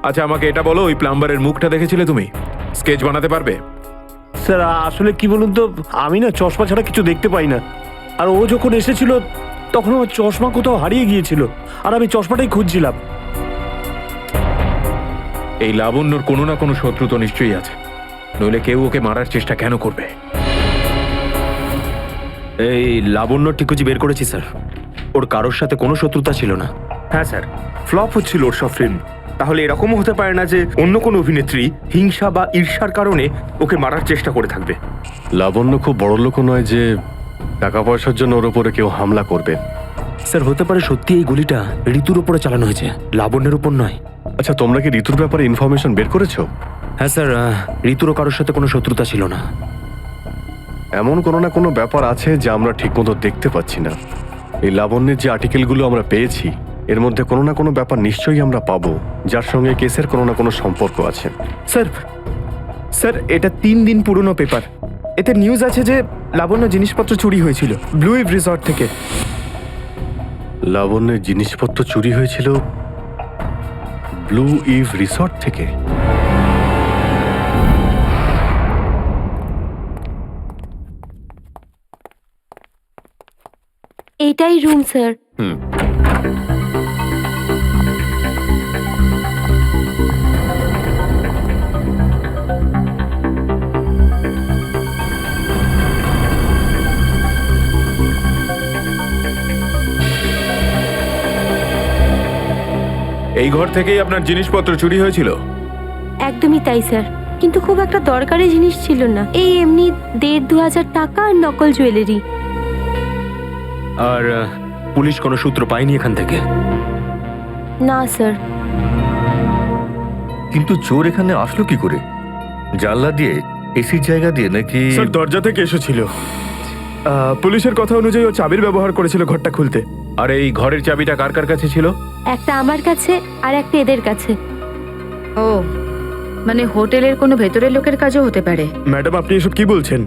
আচ্ছা আমাকে এটা বলো, ওই প্লাম্বারের মুখটা দেখেছিলে তুমি? স্কেচ বানাতে পারবে? স্যার আসলে কি বলুন তো, আমি না চশমা ছাড়া কিছু দেখতে পাই না। আর ও যখন এসেছিল তখন আমার চশমা কোথাও হারিয়ে গিয়েছিল আর আমি চশমাটাই খুঁজছিলাম। এই লাবণ্যর কোনো না কোনো শত্রু তো নিশ্চয়ই আছে, নইলে কেউ ওকে মারার চেষ্টা কেন করবে? এই লাবণ্যর ঠিকুজি বের করেছি স্যার। ওর কারোর সাথে কোনো শত্রুতা ছিল না। হ্যাঁ স্যার, ফ্লপ হচ্ছিল ওর সব ফিল্ম। তাহলে এরকমও হতে পারে না যে অন্য কোনো অভিনেত্রী হিংসা বা ঈর্ষার কারণে ওকে মারার চেষ্টা করে থাকবে। লাবণ্য খুব বড় লোক নয় যে টাকা পয়সার জন্য ওর উপরে কেউ হামলা করবে। স্যার হতে পারে সত্যি এই গুলিটা ঋতুর উপরে চালানো হয়েছে, লাবণ্যের উপর নয়। আচ্ছা তোমরা কি ঋতুর ব্যাপারে ইনফরমেশন বের করেছো? হ্যাঁ স্যার, ঋতুরও কারোর সাথে কোনো শত্রুতা ছিল না। এমন কোনো না কোনো ব্যাপার আছে যা আমরা ঠিকমতো দেখতে পাচ্ছি না। এই লাবণ্যের যে আর্টিকেলগুলো আমরা পেয়েছি এর মধ্যে কোনো না কোনো ব্যাপার নিশ্চয়ই আমরা পাবো যার সঙ্গে কেসের কোনো না কোনো সম্পর্ক আছে। স্যার স্যার এটা 3 দিন পুরনো পেপার। এতে নিউজ আছে যে লাবণ্য জিনিসপত্র চুরি হয়েছিল ব্লু ইভ রিসর্ট থেকে। লাবণ্যের জিনিসপত্র চুরি হয়েছিল ব্লু ইভ রিসর্ট থেকে। এটাই রুম স্যার। এই ঘর থেকেই আপনার জিনিসপত্র চুরি হয়েছিল? একদমই তাই স্যার, কিন্তু খুব একটা দরকারি জিনিস ছিল না, এই এমনি 1,500-2,000 টাকা আর নকল জুয়েলারি। আর পুলিশ কোনো সূত্র পায়নি এখান থেকে? না স্যার। কিন্তু চোর এখানে আসলো কি করে? জানলা দিয়ে, এসির জায়গা দিয়ে নাকি? স্যার দরজা থেকে এসেছিল। পুলিশের কথা অনুযায়ী ও চাবির ব্যবহার করেছিল ঘরটা খুলতে। আর এই ঘরের চাবিটা কার কার কাছে ছিল? একটা আমার কাছে আর একটা এদের কাছে। ও মানে হোটেলের কোনো ভেতরের লোকের কাজও হতে পারে। ম্যাডাম আপনি এসব কি বলছেন?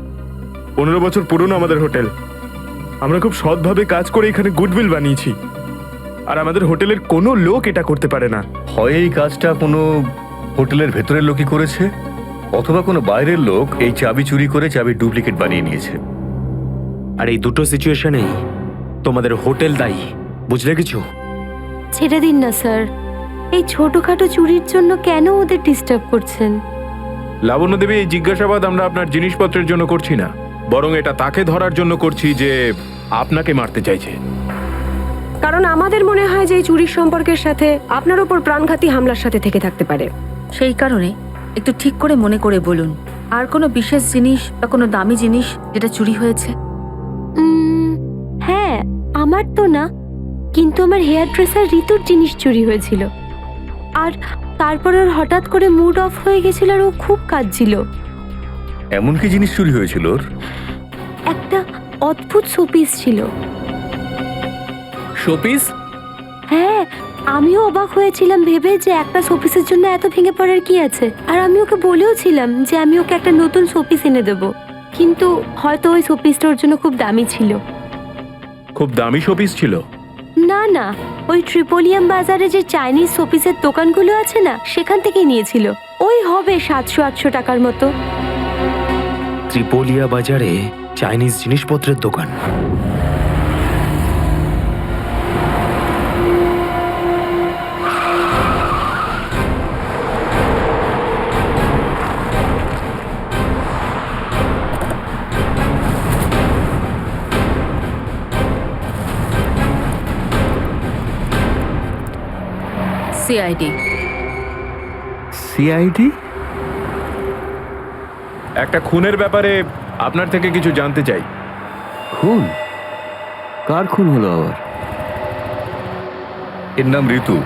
15 বছর পুরনো আমাদের হোটেল। আমরা খুব সৎভাবে কাজ করে এখানে গুডউইল বানিয়েছি, আর আমাদের হোটেলের কোনো লোক এটা করতে পারে না। হয় এই কাজটা কোনো হোটেলের ভেতরের লোকই করেছে, অথবা কোনো বাইরের লোক এই চাবি চুরি করে চাবির ডুপ্লিকেট বানিয়ে নিয়েছে। আর এই দুটো সিচুয়েশনেই তোমাদের হোটেল দায়ী, বুঝলে কিছু? ছেড়ে দিন না স্যার, এই ছোটখাটো চুরির জন্য কেন ওদের ডিস্টার্ব করছেন? লাবণ্য দেবী, এই জিজ্ঞাসাবাদ আমরা আপনার জিনিসপত্রের জন্য করছি না, বরং এটা তাকে ধরার জন্য করছি যে আপনাকে মারতে চাইছে। কারণ আমাদের মনে হয় যে এই চুরির সম্পর্কের সাথে আপনার উপর প্রাণঘাতী হামলার সাথে থেকে থাকতে পারে। সেই কারণে একটু ঠিক করে মনে করে বলুন, আর কোনো বিশেষ জিনিস বা কোনো দামি জিনিস যেটা চুরি হয়েছে? হ্যাঁ, আমার তো না, কিন্তু আমার হেয়ার ড্রেসার ঋতুর জিনিস চুরি হয়েছিল। আর তারপর ওর হঠাৎ করে মুড অফ হয়ে গেছিল আর ও খুব কাঁদছিল। এমন কি জিনিস চুরি হয়েছিল ওর? একটা অদ্ভুত শোপিস ছিল। শোপিস? হ্যাঁ, আমিও অবাক হয়েছিলাম ভেবে যে একটা শোপিসের জন্য এত ভেঙে পড়ার কি আছে। আর আমি ওকে বলেও ছিলাম যে আমি ওকে একটা নতুন শোপিস এনে দেবো, কিন্তু হয়তো ওই শোপিসটা ওর জন্য খুব দামি ছিল। খুব দামি শোপিস ছিল? না না, ওই ট্রিপোলিয়াম বাজারে যে চাইনিজ শোপিসের দোকানগুলো আছে না, সেখান থেকেই নিয়েছিল। ওই হবে 700-800 টাকার মতো। ত্রিপোলিয়া বাজারে চাইনিজ জিনিসপত্রের দোকান? সিআইডি। সিআইডি? একটা খুনের ব্যাপারে আপনার থেকে কিছু জানতে চাই। খুন? কার খুন হলো আবার? এর নাম ঋতু,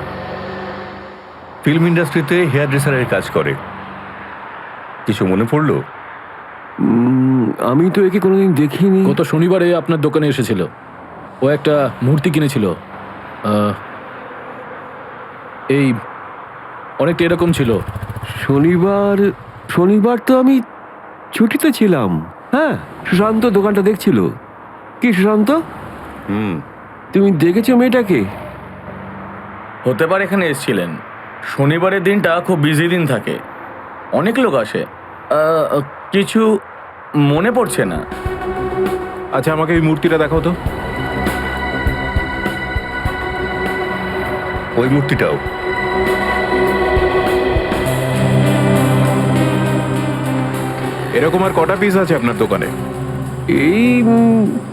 ফিল্ম ইন্ডাস্ট্রিতে হেয়ার ড্রেসারের কাজ করে। কিছু মনে পড়লো? আমি তো একে কোনোদিন দেখিনি। গত শনিবারে আপনার দোকানে এসেছিল। ও একটা মূর্তি কিনেছিল, এই অনেকটা এরকম ছিল। শনিবার তো আমি ছুটিতে ছিলাম। হ্যাঁ, সুশান্ত দোকানটা দেখছিল। কি সুশান্ত, তুমি দেখেছো মেয়েটাকে? হতে পারে এখানে এসেছিলেন। শনিবারের দিনটা খুব বিজি দিন থাকে, অনেক লোক আসে। কিছু মনে পড়ছে না। আচ্ছা আমাকে এই মূর্তিটা দেখাও তো। ওই মূর্তিটাও? এরকম আর কটা পিস আছে আপনার দোকানে? এই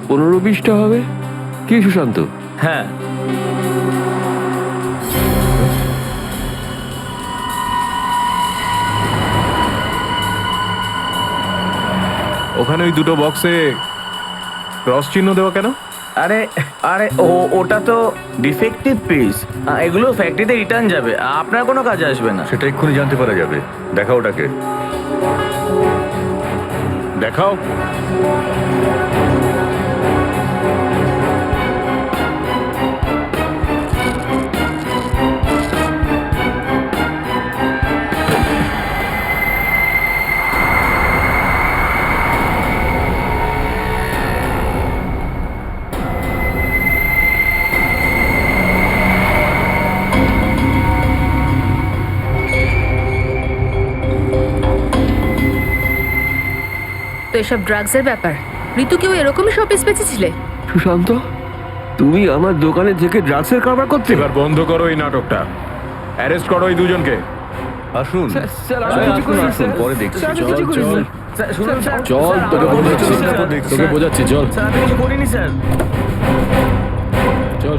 15-20টা হবে। কি সুশান্ত? হ্যাঁ, ওখানে ওই দুটো বক্সে ক্রস চিহ্ন দেওয়া কেন? আরে আরে ওটা তো ডিফেক্টিভ পিস, এগুলো ফ্যাক্টরিতে রিটার্ন যাবে, আপনার কোনো কাজে আসবে না। সেটা এক্ষুনি জানতে পারা যাবে। দেখাও ওটাকে, দেখাও। এসব ড্রাগসের ব্যাপার। ঋতু কেউ এরকমই শপিস বেঁচেছিলে? সুশান্ত, তুমি আমার দোকানে থেকে ড্রাগসের কারবার করতে? এবার বন্ধ করো এই নাটকটা, অ্যারেস্ট করো এই দুজনকে। আসুন। পরে দেখছি। চল তোকে বোঝাচ্ছি, চল চল।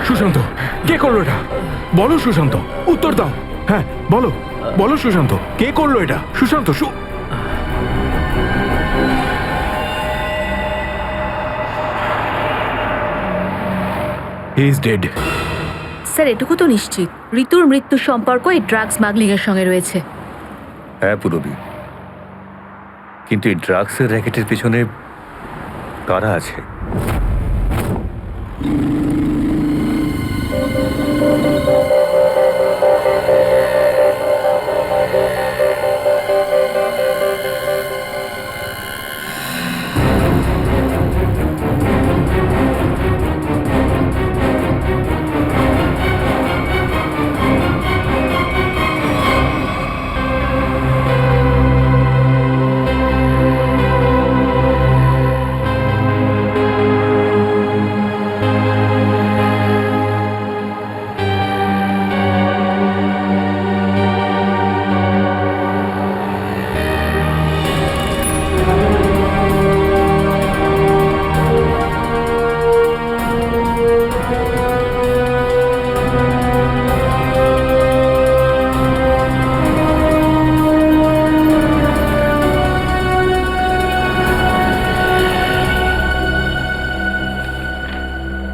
সুশান্ত, কে করলো এটা? বলো সুশান্ত, উত্তর দাও। হ্যাঁ বলো, বলো সুশান্ত, কে করলো এটা? Sushant, he is dead. Sir, এটুকু তো নিশ্চিত ঋতুর মৃত্যুর সম্পর্ক এই ড্রাগ স্মাগলিং এর সঙ্গে রয়েছে। হ্যাঁ পুরবী, কিন্তু এই ড্রাগসের র্যাকেটের পিছনে কারা আছে?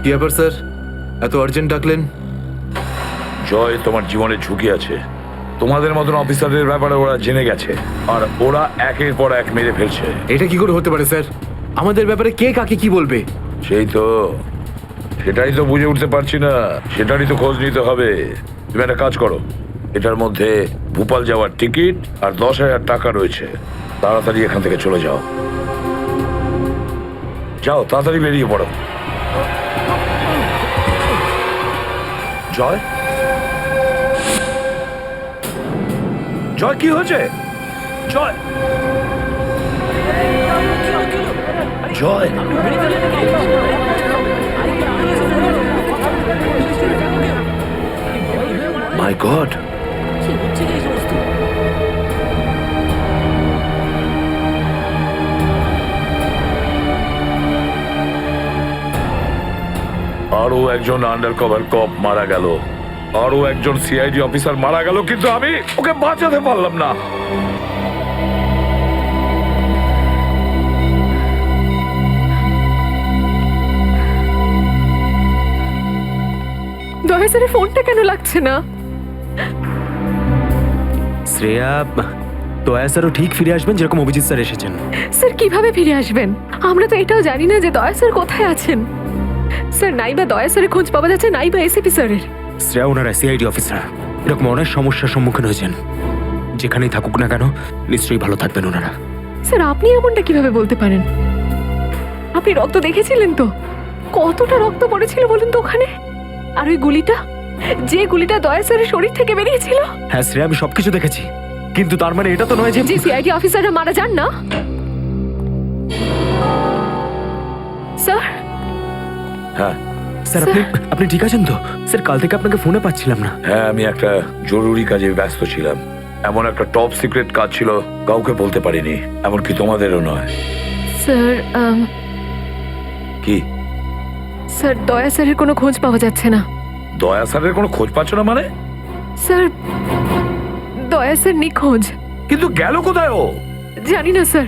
কি ব্যাপার স্যার, এত আর্জেন্ট ডাকলেন? জয়, তোমার জীবনে ঝুঁকি আছে। তোমাদের মতন অফিসারদের ব্যাপারে ওরা জেনে গেছে, আর ওরা একের পর এক মেরে ফেলছে। এটা কি করে হতে পারে স্যার? আমাদের ব্যাপারে কে কাকে কি বলবে? সেটাই তো বুঝে উঠতে পারছি না, সেটারই তো খোঁজ নিতে হবে। তুমি একটা কাজ করো, এটার মধ্যে ভোপাল যাওয়ার টিকিট আর 10,000 টাকা রয়েছে। তাড়াতাড়ি এখান থেকে চলে যাও, যাও তাড়াতাড়ি বেরিয়ে পড়ো। জয়, জয় কি হয়েছে? জয়, জয়, মাই গড, আরো একজন আন্ডার কভার কপ মারা গেল, আরো একজন সিআইডি অফিসার মারা গেল, কিন্তু আমি ওকে বাঁচাতে পারলাম না। দয়া স্যারের ফোনটা কেন লাগছে না? শ্রেয়া, দয়া স্যারও ঠিক ফিরে আসবেন যেরকম অভিজিৎ স্যার এসেছেন। স্যার কিভাবে ফিরে আসবেন? আমরা তো এটাও জানি না যে দয়া স্যার কোথায় আছেন। স্যার নাইবা দয়া স্যারের খোঁজ পাওয়া যাচ্ছে, নাইবা এসিপি স্যারের। শ্রেয়া ওনারা সিআইডি অফিসার, এরকম অনেক সমস্যার সম্মুখীন হয়েছেন। যেখানেই থাকুক না কেন নিশ্চয়ই ভালো থাকবেন ওনারা। স্যার আপনি এমনটা কিভাবে বলতে পারেন? আপনি রক্ত দেখেছিলেন তো? কতটা রক্ত পড়েছিল বলুন তো ওখানে? আর ওই গুলিটা, যে গুলিটা দয়া স্যারের শরীর থেকে বেরিয়েছিল। হ্যাঁ শ্রেয়া, আমি সবকিছু দেখেছি, কিন্তু তার মানে এটা তো নয় যে যে সিআইডি অফিসাররা মারা যান না। স্যার হ্যাঁ স্যার, আপনি ঠিক আছেন তো? স্যার কাল থেকে আপনাকে ফোনে পাচ্ছিলাম না। হ্যাঁ, আমি একটা জরুরি কাজে ব্যস্ত ছিলাম। এমন একটা টপ সিক্রেট কাজ ছিল, কাউকে বলতে পারিনি, এমনকি তোমাদেরও নয়। স্যার কি? স্যার দয়া স্যারের কোনো খোঁজ পাওয়া যাচ্ছে না। দয়া স্যারের কোনো খোঁজ পাচ্ছ না মানে? স্যার দয়া স্যার নিখোঁজ। কিন্তু গেল কোথায় ও? জানি না স্যার,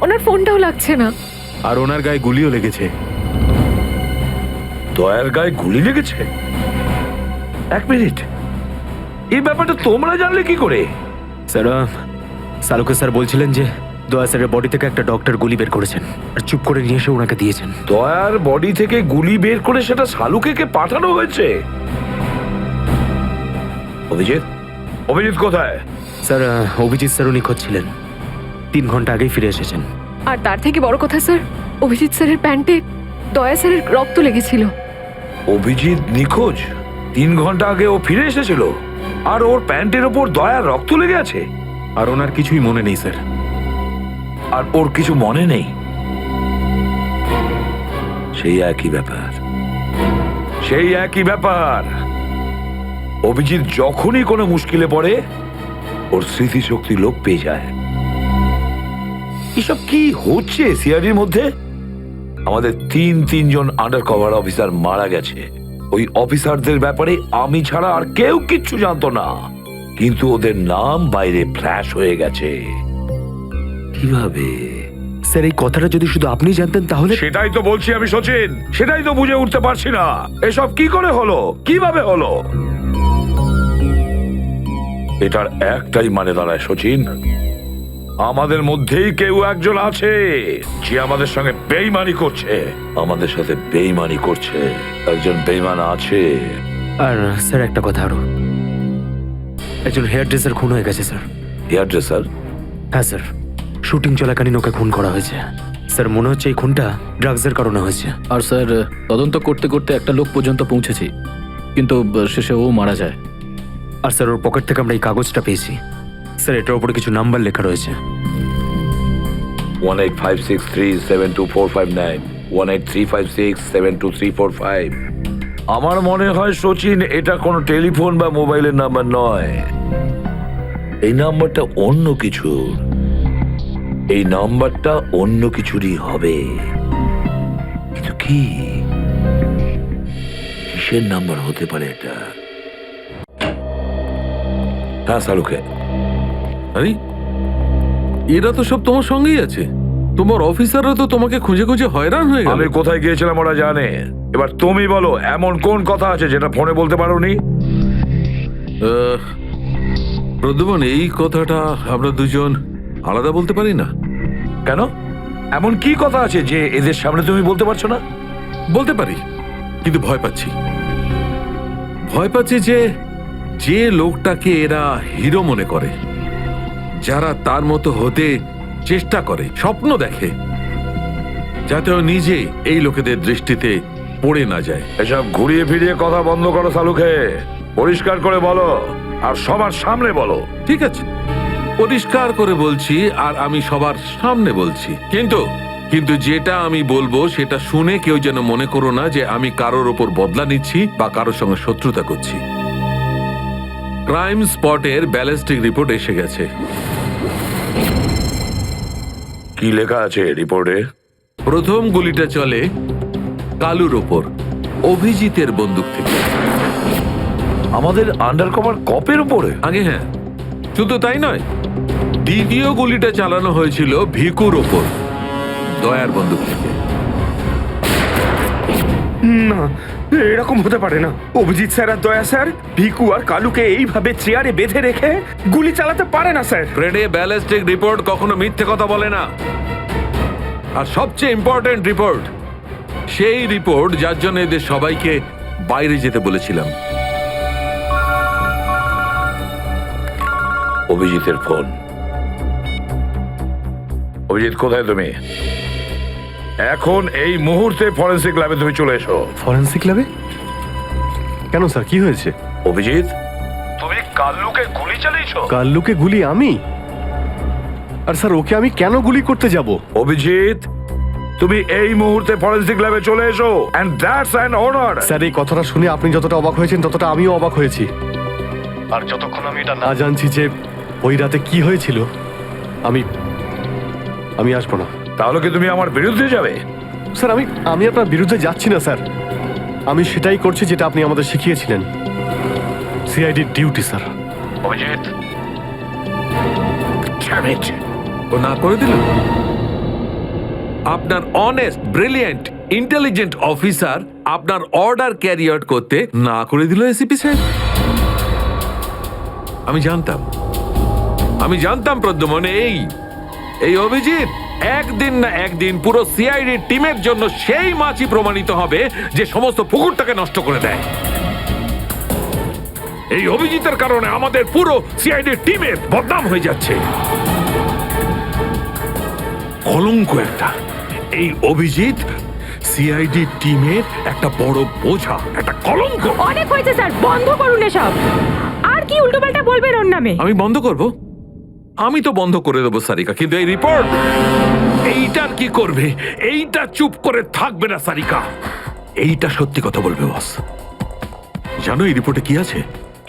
ওনার ফোনটাও লাগছে না। আর ওনার গায়ে গুলিও লেগেছে। দয়ার গায়ে গুলি লেগেছে? এক মিনিট, এই ব্যাপারটা তোমরা জানলে কি করে? স্যার, সালুকে স্যার বলছিলেন যে দয়া স্যারের বডি থেকে একটা ডক্টর গুলি বের করেছেন আর চুপ করে নিয়ে এসে ওনাকে দিয়েছেন। দয়ার বডি থেকে গুলি বের করে সেটা শালুকে পাঠানো হয়েছে? অভিজিৎ, অভিজিৎ কোথায়? স্যার, অভিজিৎ স্যারও নিখোঁজ ছিলেন, 3 ঘন্টা আগেই ফিরে এসেছেন। আর তার থেকে বড় কথা স্যার, অভিজিৎ স্যারের প্যান্টে দয়া স্যারের রক্ত লেগেছিল। অভিজিৎ নিখোঁজ? 3 ঘন্টা আগে ও ফিরে এসেছিল, আর ওর প্যান্টের ওপর দয়ার রক্ত লেগে আছে। আর ওনার কিছুই মনে নেই স্যার। আর ওর কিছু মনে নেই? সেই একই ব্যাপার, সেই একই ব্যাপার। অভিজিৎ যখনই কোনো মুশকিলে পড়ে ওর স্মৃতিশক্তি লোপ পেয়ে যায়। এসব কি হচ্ছে সিআইডির মধ্যে? আমাদের তিনজন আন্ডার কভার অফিসার মারা গেছে। ওই অফিসারদের ব্যাপারে আমি ছাড়া আর কেউ কিচ্ছু জানতো না, কিন্তু ওদের নাম বাইরে ফ্ল্যাশ হয়ে গেছে। কিভাবে? স্যার এই কথাটা যদি শুধু আপনি জানতেন তাহলে। সেটাই তো বলছি আমি সচিন, সেটাই তো বুঝে উঠতে পারছি না এসব কি করে হলো, কিভাবে হলো। এটার একটাই মানে দাঁড়ায় সচিন, আমাদের মধ্যেই কেউ একজন আছে যে আমাদের সঙ্গে বেইমানি করছে, আমাদের সাথে বেইমানি করছে। একজন বেইমান আছে। আর স্যার একটা কথা আরো, একজন হেয়ার ড্রেসার খুন হয়ে গেছে স্যার। Hair dresser? হ্যাঁ স্যার, শুটিং চলাকালীন ওকে খুন করা হয়েছে। স্যার মনে হচ্ছে এই খুনটা ড্রাগসের কারণে হয়েছে। আর স্যার তদন্ত করতে করতে একটা লোক পর্যন্ত পৌঁছেছি, কিন্তু শেষে ও মারা যায়। আর স্যার ওর পকেট থেকে আমরা এই কাগজটা পেয়েছি। স্যার এটার উপরে কিছু নাম্বার লেখা রয়েছে। 185637245 183567235। আমার মনে হয় সচিন এটা কোনো টেলিফোন বা মোবাইলের নাম্বার নয়, এই নাম্বারটা অন্য কিছু। এই নাম্বারটা অন্য কিছুরই হবে, কিন্তু কি, কিসের নাম্বার হতে পারে এটা? হ্যাঁ সালুকে। আরে এরা তো সব তোমার সঙ্গেই আছে। তোমার অফিসাররা তো তোমাকে খুঁজে খুঁজে হয়রান হয়ে গেল। আমি কোথায় গিয়েছিলাম ওরা জানে। এবার তুমি বলো, এমন কোন কথা আছে যেটা ফোনে বলতে পারোনি? প্রদ্যুমন, এই কথাটা আমরা দুজন আলাদা বলতে পারি না। কেন? এমন কি কথা আছে যে এদের সামনে তুমি বলতে পারছো না? বলতে পারি, কিন্তু ভয় পাচ্ছি। ভয় পাচ্ছি যে লোকটাকে এরা হিরো মনে করে, যারা তার মতো হতে চেষ্টা করে, স্বপ্ন দেখে, যাতে ও নিজে এই লোকেদের দৃষ্টিতে পড়ে না যায়। এসব ঘুরিয়ে ফিরিয়ে কথা বন্ধ করো সালুকে, পরিষ্কার করে বলো, আর সবার সামনে বলো। ঠিক আছে, পরিষ্কার করে বলছি, আর আমি সবার সামনে বলছি। কিন্তু যেটা আমি বলবো সেটা শুনে কেউ যেন মনে করো না যে আমি কারোর ওপর বদলা নিচ্ছি বা কারোর সঙ্গে শত্রুতা করছি। ক্রাইম স্পটের ব্যালিস্টিক রিপোর্ট এসে গেছে। কি লেখা আছে রিপোর্টে? প্রথম গুলিটা চলে কালুর ওপর, অভিজিতের বন্দুক থেকে। আমাদের আন্ডার কভার কপের উপরে? আগে হ্যাঁ, শুধু তাই নয়, দ্বিতীয় গুলিটা চালানো হয়েছিল ভিকুর ওপর, দয়ার বন্দুক থেকে। না এরকম হতে পারে না। অভিজিৎ স্যার আর দয়া স্যার ভিকু আর কালুকে এইভাবে চেয়ারে বেঁধে রেখে গুলি চালাতে পারে না স্যার। ব্রেনে ব্যালিস্টিক রিপোর্ট কখনো মিথ্যে কথা বলে না। আর সবচেয়ে ইম্পর্টেন্ট রিপোর্ট, সেই রিপোর্ট যার জন্য এদের সবাইকে বাইরে যেতে বলেছিলাম। অভিজিতের ফোন। অভিজিৎ, কোথায় তুমি? এখন এই মুহূর্তে ফরেন্সিক ল্যাবে তুমি চলে এসো। ফরেন্সিক ল্যাবে? কেন স্যার, কি হয়েছে? অভিজিৎ, তুমি কাল্লুকে গুলি চালিয়েছো? কাল্লুকে গুলি আমি? আর স্যার, ওকে আমি কেন গুলি করতে যাব? অভিজিৎ, তুমি এই মুহূর্তে ফরেন্সিক ল্যাবে চলে এসো, and that's an order. Sir, এই কথাটা শুনে আপনি যতটা অবাক হয়েছেন ততটা আমিও অবাক হয়েছি। আর যতক্ষণ আমি এটা না জানছি যে ওই রাতে কি হয়েছিল, আমি আসবো না। তাহলে কি তুমি আমার বিরুদ্ধে যাবে? স্যার, আমি আপনার বিরুদ্ধে যাচ্ছি না স্যার। আমি সেটাই করছি যেটা আপনি আমাদের শিখিয়েছিলেন, সিআইডি ডিউটি স্যার। অভিজিৎ, ও না করে দিল। আপনার অনেস্ট, ব্রিলিয়েন্ট, ইন্টেলিজেন্ট অফিসার আপনার অর্ডার ক্যারি আউট করতে না করে দিল এসিপি সাহেব। আমি জানতাম প্রদ্যুমন, এই অভিজিৎ একদিন না একদিন পুরো সিআইডি টিমের জন্য সেই মাছি প্রমাণিত হবে যে সমস্ত পুকুরটাকে নষ্ট করে দেয়। এই অভিজিতের কারণে আমাদের পুরো সিআইডি টিমের বদনাম হয়ে যাচ্ছে। কলঙ্ক একটা। এই অভিজিৎ সিআইডি টিমের একটা বড় বোঝা, একটা কলঙ্ক। অনেক হয়েছে স্যার, বন্ধ করুন এসব। আর কি উল্টোপাল্টা বলবেন ওর নামে? আমি বন্ধ করব? আমি তো বন্ধ করে দেবো সারিকা, কিন্তু এই রিপোর্ট, এইটার কি করবে? এইটা চুপ করে থাকবে না সারিকা, এইটা সত্যি কথা বলবে বস। জানো এই রিপোর্টে কি আছে?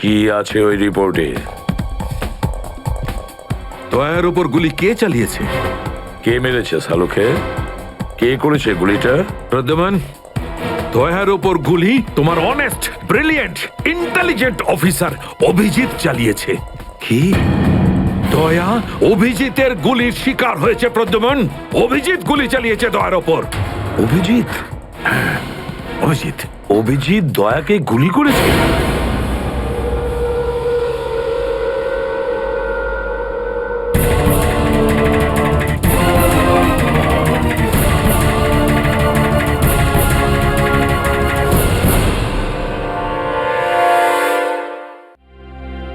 কি আছে ওই রিপোর্টে? দয়ার উপর গুলি কে চালিয়েছে? কে মেরেছে সালুকে? কে করেছে গুলিটা? প্রদ্যুমন, দয়ার উপর গুলি তোমার honest, brilliant, intelligent officer Abhijit চালিয়েছে। কি? দয়া অভিজিতের গুলির শিকার হয়েছে প্রদ্যুমন। অভিজিৎ গুলি চালিয়েছে দয়ার ওপর। অভিজিৎ? অভিজিৎ অভিজিৎ দয়াকে গুলি করেছে?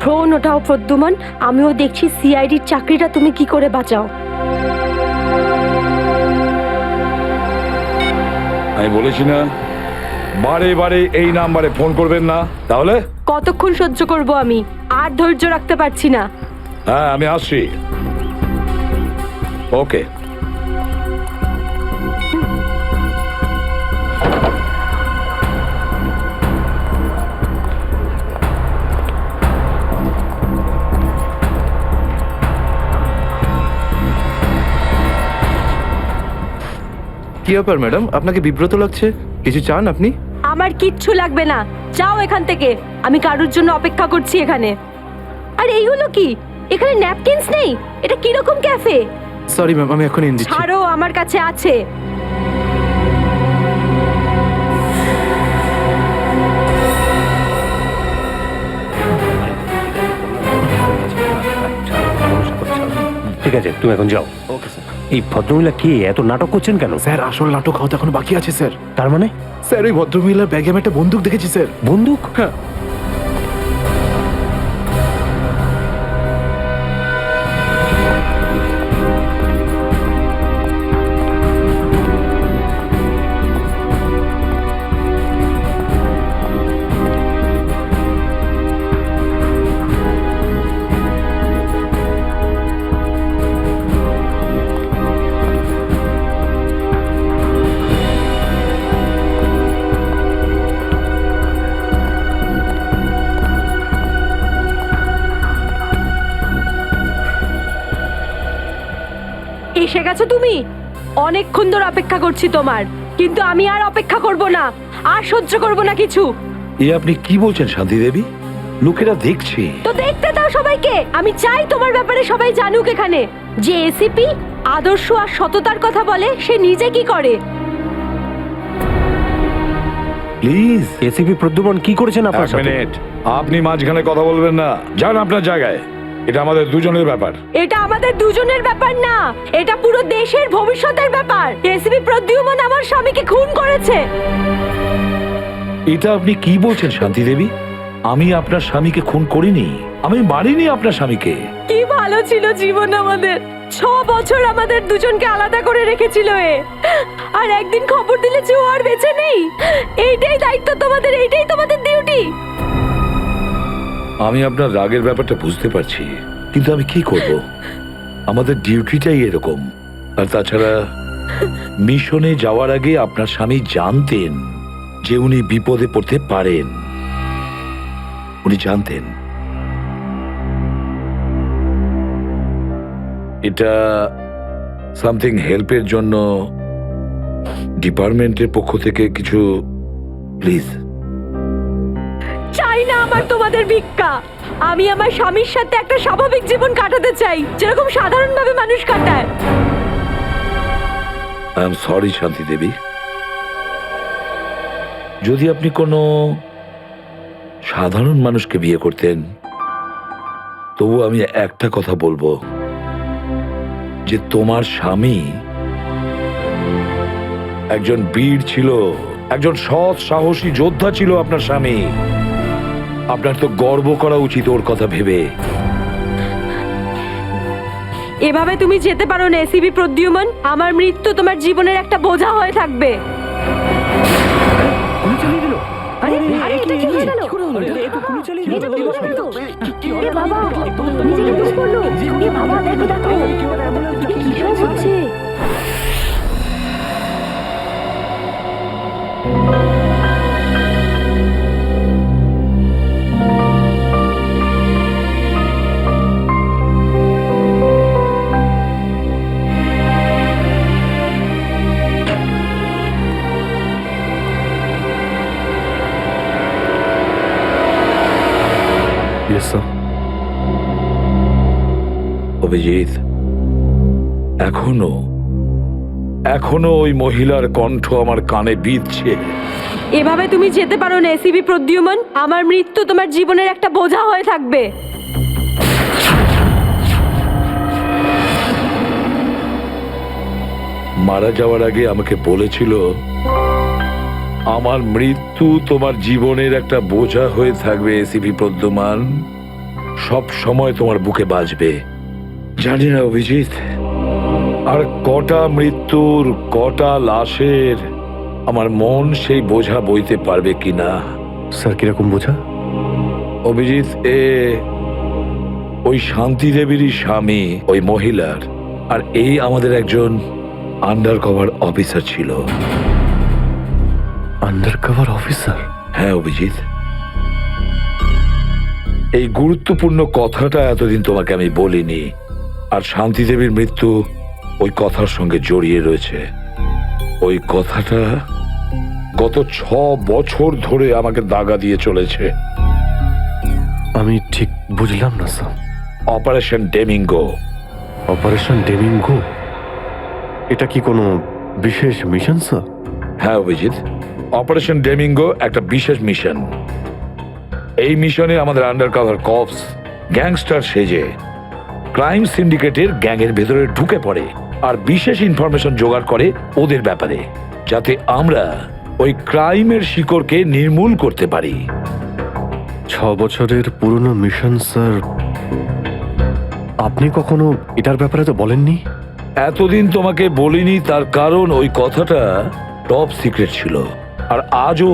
ফোন ওঠাও প্রদ্যুমান, আমিও দেখছি সিআইডির চাকরিটা তুমি কি করে বাঁচাও। আমি বলেছি না বারে বারে এই নাম্বারে ফোন করবেন না? তাহলে কতক্ষণ সহ্য করব আমি? আর ধৈর্য রাখতে পারছি না। হ্যাঁ, আমি আসছি। ওকে। কি ব্যাপার ম্যাডাম, আপনাকে বিব্রত লাগছে? কিছু চান আপনি? আমার কিচ্ছু লাগবে না, যাও এখান থেকে। আমি কারুর জন্য অপেক্ষা করছি এখানে। আর এইগুলো কি? এখানে ন্যাপকিনস নেই? এটা কি রকম ক্যাফে? সরি ম্যাম, আমি এখন এনে দিচ্ছি। ছাড়ো, আমার কাছে আছে। ঠিক আছে, তুমি এখন যাও। Okay sir. এই ভদ্রমহিলা কি এত নাটক করছেন কেন? স্যার, আসল নাটক হতে এখন বাকি আছে স্যার। তার মানে? স্যার, ওই ভদ্রমহিলার ব্যাগে আমি একটা বন্দুক দেখেছি স্যার। বন্দুক? হ্যাঁ। এসে গেছো তুমি? অনেকক্ষণ ধরে অপেক্ষা করছি তোমার, কিন্তু আমি আর অপেক্ষা করব না, আর সহ্য করব না কিছু। এ আপনি কি বলছেন শান্তি দেবী? লোকেরা দেখছে। তো দেখতে দাও সবাইকে। আমি চাই তোমার ব্যাপারে সবাই জানুক এখানে। যে এসিপি আদর্শ আর সততার কথা বলে, সে নিজে কি করে। প্লিজ। এসিপি প্রদ্যুমন কি করেছেন আপনার সাথে? মিনিট, আপনি মাঝখানে কথা বলবেন না, যান আপনার জায়গায়। এটা আমাদের দুজনের ব্যাপার। এটা আমাদের দুজনের ব্যাপার না, এটা পুরো দেশের ভবিষ্যতের ব্যাপার। এসিপি প্রদ্যুমন আমার স্বামীকে খুন করেছে। এটা আপনি কি বলছেন শান্তি দেবী? আমি আপনার স্বামীকে খুন করিনি, আমি মারিনি আপনার স্বামীকে। কি ভালো ছিল জীবন আমাদের, 6 বছর আমাদের দুজনকে আলাদা করে রেখেছিল এ। আর একদিন খবর দিলে যে ও আর বেঁচে নেই। এইটাই দায়িত্ব তোমাদের, এইটাই তোমাদের ডিউটি। আমি আপনার রাগের ব্যাপারটা বুঝতে পারছি, কিন্তু আমি কি করব? আমাদের ডিউটিটাই এরকম। আর তাছাড়া মিশনে যাওয়ার আগে আপনার স্বামী জানতেন যে উনি বিপদে পড়তে পারেন, উনি জানতেন। এটা সামথিং হেল্পের জন্য ডিপার্টমেন্টের পক্ষ থেকে কিছু প্লিজ। চাই না আমার তোমাদের ভিক্ষা। আমি আমার স্বামীর সাথে একটা স্বাভাবিক জীবন কাটাতে চাই, যেরকম সাধারণভাবে মানুষ কাটায়। আই এম সরি শান্তি দেবী। যদি আপনি কোনো সাধারণ মানুষকে বিয়ে করতেন, তবু আমি একটা কথা বলবো, যে তোমার স্বামী একজন বীর ছিল, একজন সৎ সাহসী যোদ্ধা ছিল আপনার স্বামী। আপনার তো গর্ব করা উচিত ওর কথা ভেবে। এভাবে তুমি যেতে পারো না এসিপি প্রদ্যুমন। আমার মৃত্যু তোমার জীবনের একটা বোঝা হয়ে থাকবে। Yes, sir. অভিজিৎ, এখনো ওই মহিলার কণ্ঠ আমার কানে বিঁধছে। এভাবে তুমি যেতে পারো না এসিপি প্রদ্যুমন। আমার মৃত্যু তোমার জীবনের একটা বোঝা হয়ে থাকবে। মারা যাওয়ার আগে আমাকে বলেছিল, আমার মৃত্যু তোমার জীবনের একটা বোঝা হয়ে থাকবে এসিপি প্রদ্যুমান, সব সময় তোমার বুকে বাজবে। জানি না অভিজিৎ, আর কটা মৃত্যুর, কটা লাশের আমার মন সেই বোঝা বইতে পারবে কিনা। স্যার, কিরকম বোঝা? অভিজিৎ, ওই শান্তি দেবীরই স্বামী ওই মহিলার, আর এই আমাদের একজন আন্ডার কভার অফিসার ছিল। Under cover officer? হ্যাঁ অভিজিৎ, এই গুরুত্বপূর্ণ কথাটা এতদিন তোমাকে আমি বলিনি, আর শান্তি দেবীর মৃত্যু ওই কথার সঙ্গে জড়িয়ে রয়েছে। ওই কথাটা গত 6 বছর ধরে আমাকে দাগা দিয়ে চলেছে। আমি ঠিক বুঝলাম না স্যার। অপারেশন ডেমিঙ্গো। অপারেশন ডেমিঙ্গো? এটা কি কোনো বিশেষ মিশন স্যার? হ্যাঁ অভিজিৎ, অপারেশন ডেমিঙ্গো একটা বিশেষ মিশন। এই মিশনে আমাদের আন্ডার কভার কপস গ্যাংস্টার সেজে ক্রাইম সিন্ডিকেটের গ্যাংয়ের ভেতরে ঢুকে পড়ে আর বিশেষ ইনফরমেশন জোগাড় করে ওদের ব্যাপারে, যাতে আমরা ওই ক্রাইমের শিকড়কে নির্মূল করতে পারি। 6 বছরের পুরনো মিশন স্যার। আপনি কখনো এটার ব্যাপারে তো বলেননি? এতদিন তোমাকে বলিনি, তার কারণ ওই কথাটা টপ সিক্রেট ছিল, আর আজও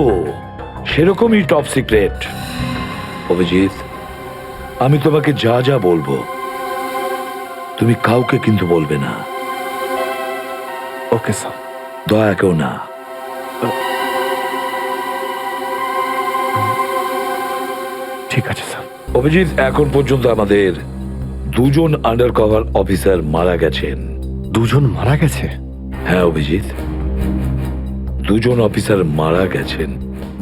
সেরকমই টপ সিক্রেট। অভিজিৎ, আমি তোমাকে যা যা বলবো তুমি কাউকে কিন্তু বলবে না। Okay sir. দয়া কেউ না। ঠিক আছে স্যার। অভিজিৎ, এখন পর্যন্ত আমাদের 2 জন আন্ডার কভার অফিসার মারা গেছেন। 2 জন মারা গেছে? হ্যাঁ অভিজিৎ, 2 জন অফিসার মারা গেছেন।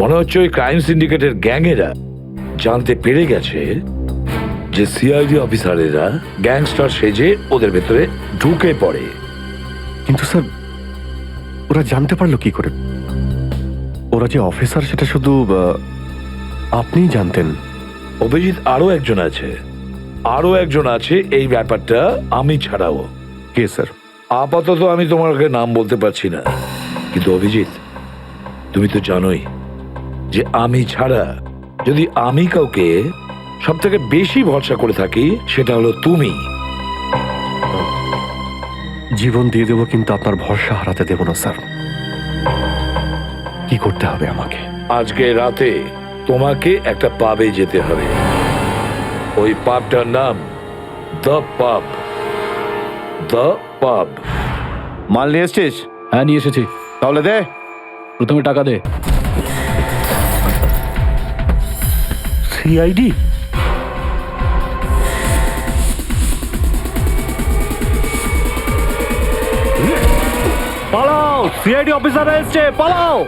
মনে হচ্ছে ওই ক্রাইম সিন্ডিকেটের গ্যাংয়েরা জানতে পেরে গেছে যে সিআইডি অফিসারেরা গ্যাংস্টার সেজে ওদের ভেতরে ঢুকে পড়ে। কিন্তু স্যার, ওরা জানতে পারলো কি করে? ওরা যে অফিসার সেটা শুধু আপনিই জানতেন। অভিজিৎ আরো একজন আছে এই ব্যাপারটা আমি ছাড়াও। কে স্যার? আপাতত আমি তোমাকে নাম বলতে পারছি না, কিন্তু অভিজিৎ তুমি তো জানোই যে আমি ছাড়া যদি আমি কাউকে সব থেকে বেশি ভরসা করে থাকি সেটা হলো তুমি। জীবন দিয়ে দেবো, কিন্তু আপনার ভরসা হারাতে দেব না স্যার। কি করতে হবে আমাকে? আজকে রাতে তোমাকে একটা পাবে যেতে হবে। ওই পাবটার নাম দ্য পাব। দ্য পাব। মাল নিয়ে এসছিস? হ্যাঁ, নিয়ে এসেছি। তাহলে দে। প্রথমে টাকা দে। সিআইডি? পালাও! সিআইডি অফিসার এসছে, পালাও!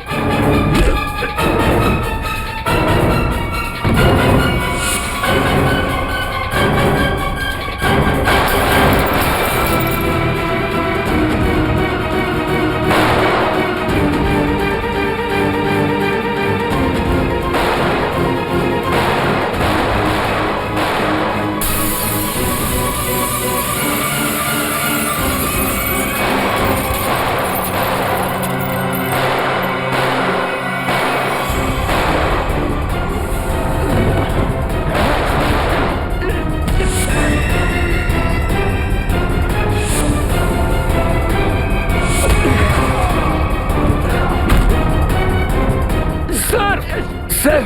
স্যার,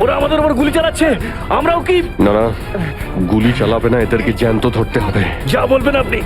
ওরা আমাদের উপর গুলি চালাচ্ছে। আমরাও কি? না না, গুলি চালাবে না, এদেরকে জ্যান্ত ধরতে হবে। যা বলবেন আপনি।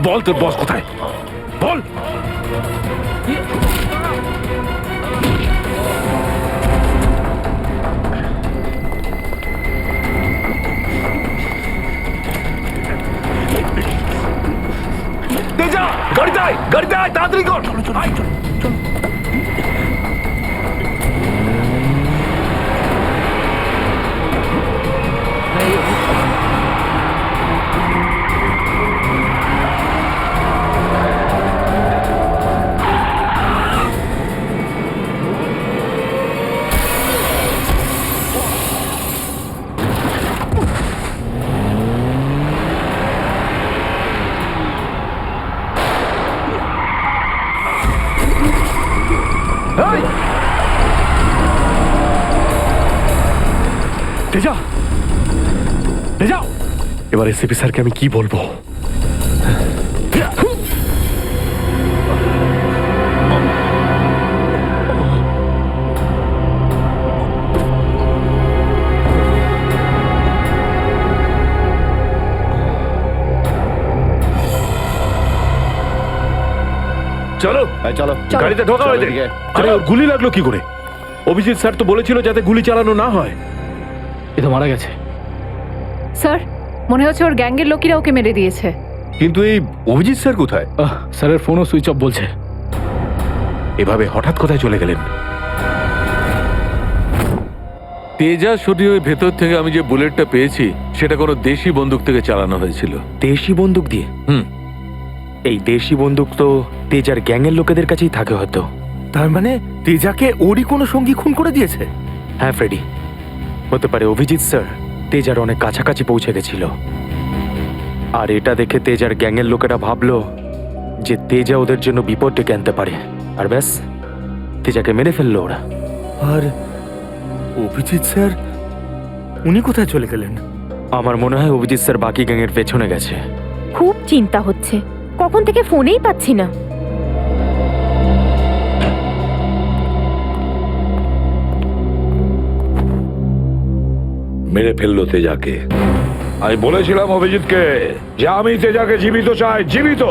বল তোর বস কোথায়, বল। তেজা, গাড়িতে আয়, তাড়াতাড়ি কর। চলো চলো চলো। তেজা, তেজা, এবার এসিপি স্যারকে আমি কি বলবো? চলো চলো, গাড়িতে ঢোকা হয়ে যায়। আরে ওর গুলি লাগলো কি করে? অভিজিৎ স্যার তো বলেছিল যাতে গুলি চালানো না হয়। এ তো মারা গেছে। স্যার, মনে হচ্ছে ওর গ্যাংয়ের লোকেরা ওকে মেরে দিয়েছে। কিন্তু এই অভিজিৎ স্যার কোথায়? স্যারের ফোনও সুইচ অফ বলছে। এভাবে হঠাৎ কোথায় চলে গেলেন? তেজা শরীরের ভেতর থেকে আমি যে বুলেটটা পেয়েছি সেটা কোনো দেশি বন্দুক থেকে চালানো হয়েছিল। দেশি বন্দুক দিয়ে? এই দেশি বন্দুক তো তেজার গ্যাংয়ের লোকেদের কাছেই থাকে হয়তো। তার মানে তেজাকে ওরই কোনো সঙ্গী খুন করে দিয়েছে? হ্যাঁ ফ্রেডি, হতে পারে অভিজিৎ স্যার তেজার অনেক কাছাকাছি পৌঁছে গেছিল, আর এটা দেখে তেজার গ্যাংয়ের লোকেরা ভাবলো যে তেজা ওদের জন্য বিপদ ডেকে আনতে পারে, আর ব্যাস তেজাকে মেরে ফেললো ওরা। আর অভিজিৎ স্যার, উনি কোথায় চলে গেলেন? আমার মনে হয় অভিজিৎ স্যার বাকি গ্যাংয়ের পেছনে গেছে। খুব চিন্তা হচ্ছে, কখন থেকে ফোনেই পাচ্ছি না। মেরে ফেললো তেজাকে। আমি বলেছিলাম অভিজিৎকে যে আমি তেজাকে জীবিত চাই, জীবিত।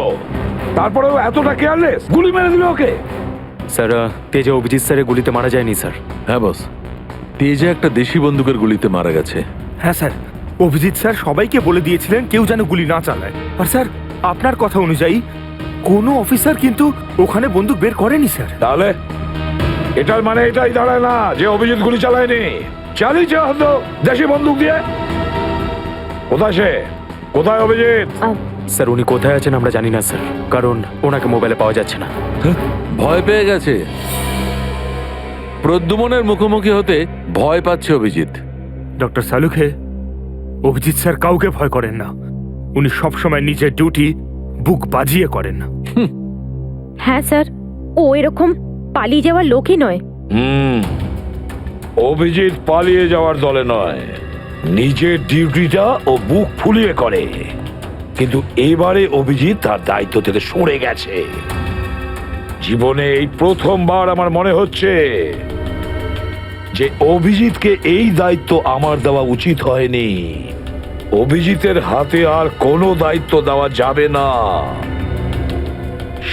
তারপরেও এতটা কেয়ারলেস, গুলি মেরে দিল ওকে। স্যার তেজা অভিজিৎ স্যারের গুলিতে মারা যায়নি স্যার। হ্যাঁ বস, তেজা একটা দেশি বন্দুকের গুলিতে মারা গেছে। হ্যাঁ স্যার, অভিজিৎ স্যার সবাইকে বলে দিয়েছিলেন কেউ যেন গুলি না চালায়। আর স্যার আপনার কথা অনুযায়ী কোনো অফিসার কিন্তু ওখানে বন্দুক বের করেনি স্যার। তাহলে এটার মানে এটাই দাঁড়ায় না যে অভিজিৎ গুলি চালায়নি, চালিয়েছে হয়তো দেশি বন্দুক দিয়ে। কোথায় সে? কোথায় অভিজিৎ? স্যার উনি কোথায় আছেন আমরা জানি না স্যার, কারণ ওনাকে মোবাইলে পাওয়া যাচ্ছে না। ভয় পেয়ে গেছে। প্রদ্যুমনের মুখোমুখি হতে ভয় পাচ্ছে অভিজিৎ। ডক্টর সালুখে, অভিজিৎ স্যার কাউকে ভয় করেন না। উনি সবসময় নিজের ডিউটি বুক বাজিয়ে করেন না। হ্যাঁ স্যার, ও এরকম পালিয়ে যাওয়ার লোকই নয়। অভিজিৎ পালিয়ে যাওয়ার দলে নয়, নিজের ডিউটিটা ও বুক ফুলিয়ে করে। কিন্তু এবারে অভিজিৎ তার দায়িত্ব থেকে সরে গেছে। জীবনে এই প্রথমবার আমার মনে হচ্ছে যে অভিজিৎকে এই দায়িত্ব আমার দেওয়া উচিত হয়নি। অভিজিতের হাতে আর কোনো দায়িত্ব দেওয়া যাবে না।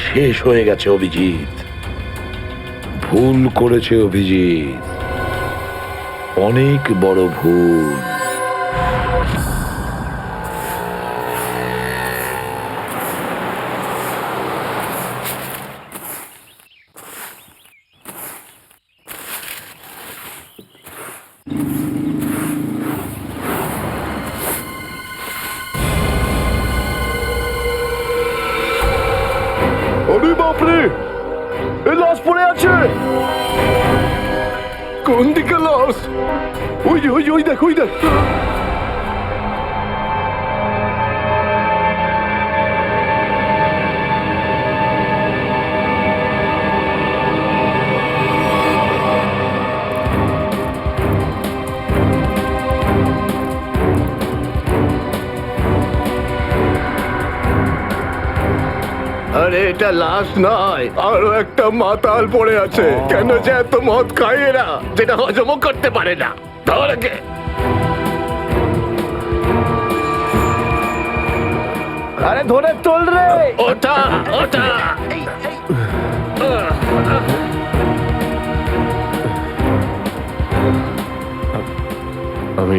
শেষ হয়ে গেছে অভিজিৎ। ভুল করেছে অভিজিৎ, অনেক বড় ভুল। আরে বাপরে, এই লাশ পড়ে আছে। কোন দিকে লাশ? ওই যে, ওই দেখ, ওই দেখ। আরে এটা লাশ নয়, আরো একটা মাতাল পড়ে আছে। কেন যে এত মদ খায় এরা, যেটা হজমও করতে পারে না। ধর একে। আরে ধরে তোল রে। ওটা ওটা। আমি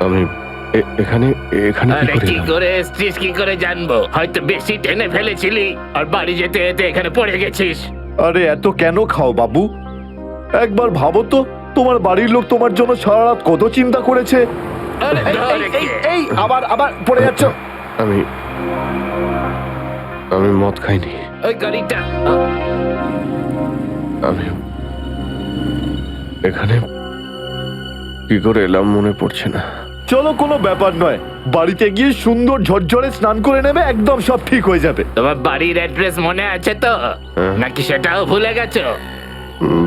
আমি এখানে এখানে কি করে এসছিস কি করে জানবো? হয়তো বেশি টেনে ফেলেছিলি আর বাড়ি যেতে যেতে এখানে পড়ে গেছিস। আরে এত কেন খাও বাবু? একবার ভাবো তো, তোমার বাড়ির লোক তোমার জন্য সারা রাত কত চিন্তা করেছে। এই আবার আবার পড়ে যাচ্ছ। আমি মদ খাইনি। ওই গাড়িটা আমি এখানে কি করে এলাম মনে পড়ছে না। চলো, কোনো ব্যাপার নয়, বাড়িতে গিয়ে সুন্দর ঝরঝরে স্নান করে নেবে, একদম সব ঠিক হয়ে যাবে। তোমার বাড়ির অ্যাড্রেস মনে আছে তো, নাকি সেটাও ভুলে গেছো?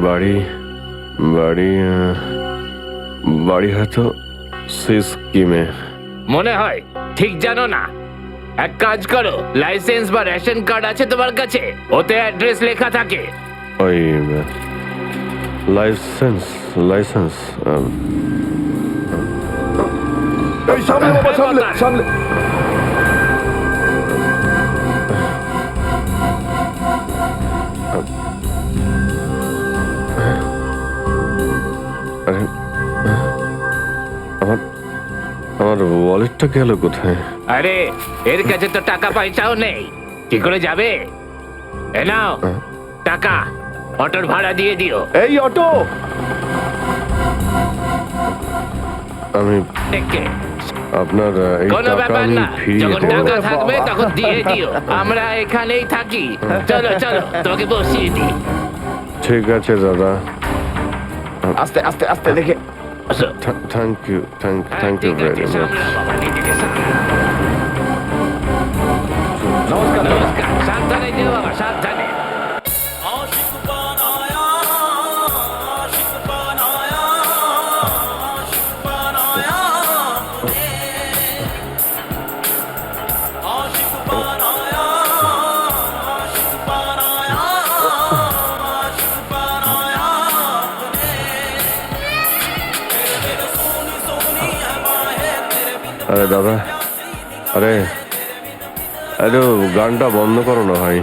বাড়ি বাড়ি বাড়ি হয়তো সিস্কিমে। মনে হয় ঠিক জানো না। এক কাজ করো, লাইসেন্স বা রেশন কার্ড আছে তোমার কাছে? ওতে অ্যাড্রেস লেখা থাকে। ওই লাইসেন্স এই সামনে বাবা, সামনে সামনে। আরে আমার ওয়ালেটটা গেল কোথায়? আরে এর কাছে তো টাকা পয়সাও নেই, কি করে যাবে? এ নাও টাকা, অটোর ভাড়া দিয়ে দিও। এই অটো। আমি আপনার এই কোনো টাকা ব্যাপার আমি না, ফিরিয়ে যখন দেব। টাকা থাকবে তখন দিয়ে দিও। আমরা এখানেই থাকি। চলো চলো, তোমাকে বসিয়ে দিই। ঠিক আছে দাদা। আস্তে আস্তে আস্তে দেখে। Thank you thank you very much. নমস্কার নমস্কার। সাবধানে যেও বাবা, সাবধানে। আরে দাদা, আরে আরে গানটা বন্ধ করো না ভাই।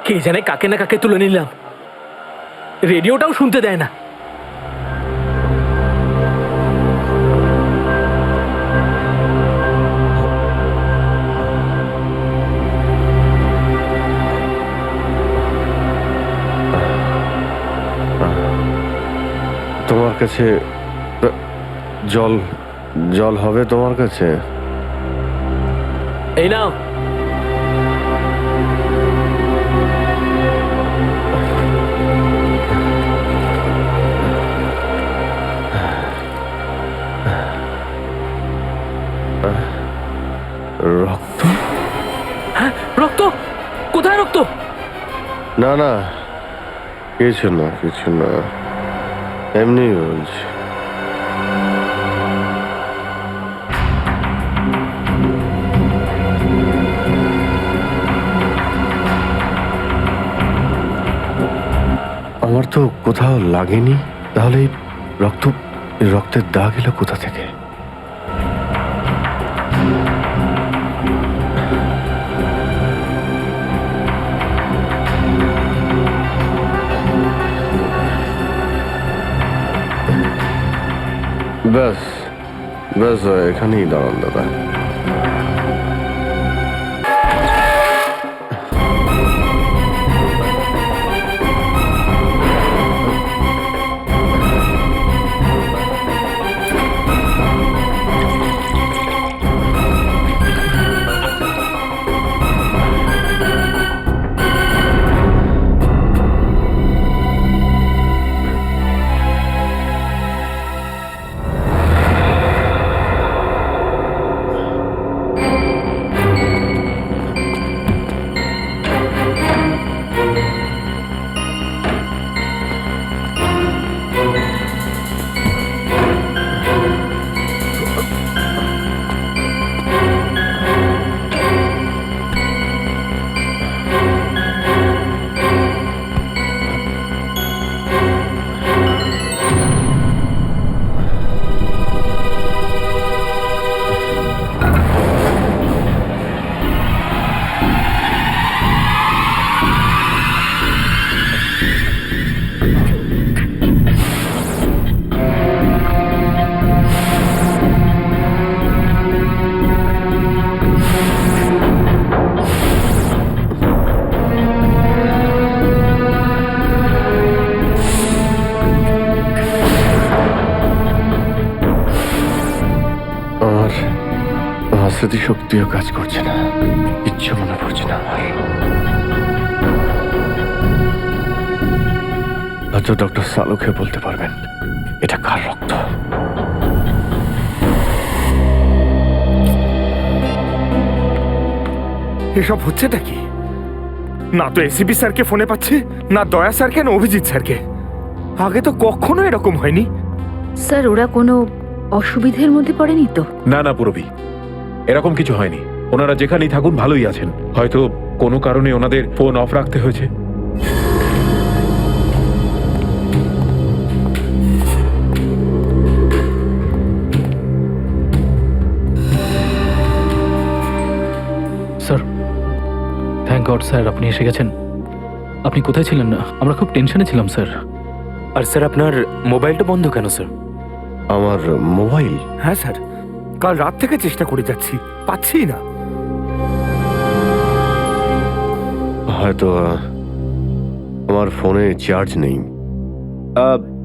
কে জানে কাকে না কাকে তুলে নিলাম, রেডিওটাও শুনতে দেয় না। তোমার কাছে জল জল হবে তোমার কাছে? এই নাও। রক্ত? হ্যাঁ, রক্ত? কোথায় রক্ত? না না, কিছু না কিছু না, এমনি বলছি। আমার তো কোথাও লাগেনি, তাহলে এই রক্তের দাগ এলো কোথা থেকে? ব্যাস ব্যাস, এখানেই দাঁড়ান দাদা। স্মৃতিশক্তিও কাজ করছে না, কিচ্ছু মনে পড়ছে না আমার। হয়তো ডক্টর সালুকে বলতে পারবেন এটা কার রক্ত। এসব হচ্ছেটা কি? না তো এসিপি স্যারকে ফোনে পাচ্ছি, না দয়া স্যারকে, না অভিজিৎ স্যারকে। আগে তো কখনো এরকম হয়নি। স্যার, ওরা কোনো অসুবিধার মধ্যে পড়েনি তো? না না পুরবি, এরকম কিছু হয়নি। ওনারা যেখানেই থাকুন ভালোই আছেন। হয়তো কোনো কারণে ওনাদের ফোন অফ রাখতে হয়েছে। স্যার, থ্যাংক গড স্যার, আপনি এসে গেছেন। আপনি কোথায় ছিলেন? আমরা খুব টেনশনে ছিলাম স্যার। আর স্যার, আপনার মোবাইলটা বন্ধ কেন স্যার? আমার মোবাইল? হ্যাঁ স্যার, কাল রাত থেকে চেষ্টা করে যাচ্ছি, পাচ্ছি না। হয়তো আমার ফোনে চার্জ নেই।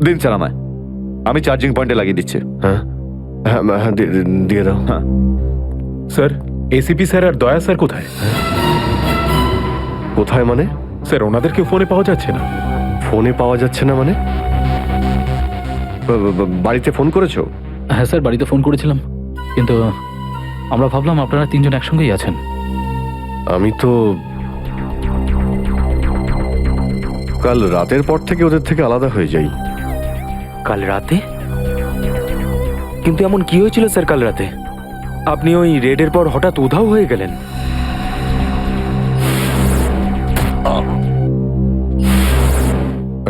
দিন স্যার আমায়, আমি চার্জিং পয়েন্টে লাগিয়ে দিচ্ছি। হ্যাঁ হ্যাঁ হ্যাঁ, দিয়ে দাও। হ্যাঁ স্যার, এসিপি স্যার আর দয়া স্যার কোথায়? কোথায় মানে? স্যার, ওনাদেরকে ফোনে পাওয়া যাচ্ছে না। ফোনে পাওয়া যাচ্ছে না মানে? বাড়িতে ফোন করেছো? হ্যাঁ স্যার, বাড়িতে ফোন করেছিলাম, কিন্তু আমরা ভাবলাম আপনারা তিনজন একসঙ্গেই আছেন। আমি তো কাল রাতের পর থেকে ওদের থেকে আলাদা হয়ে যাই। কাল রাতে? কিন্তু এমন কি হয়েছিল স্যার কাল রাতে? আপনি ওই রেডের পর হঠাৎ উধাও হয়ে গেলেন।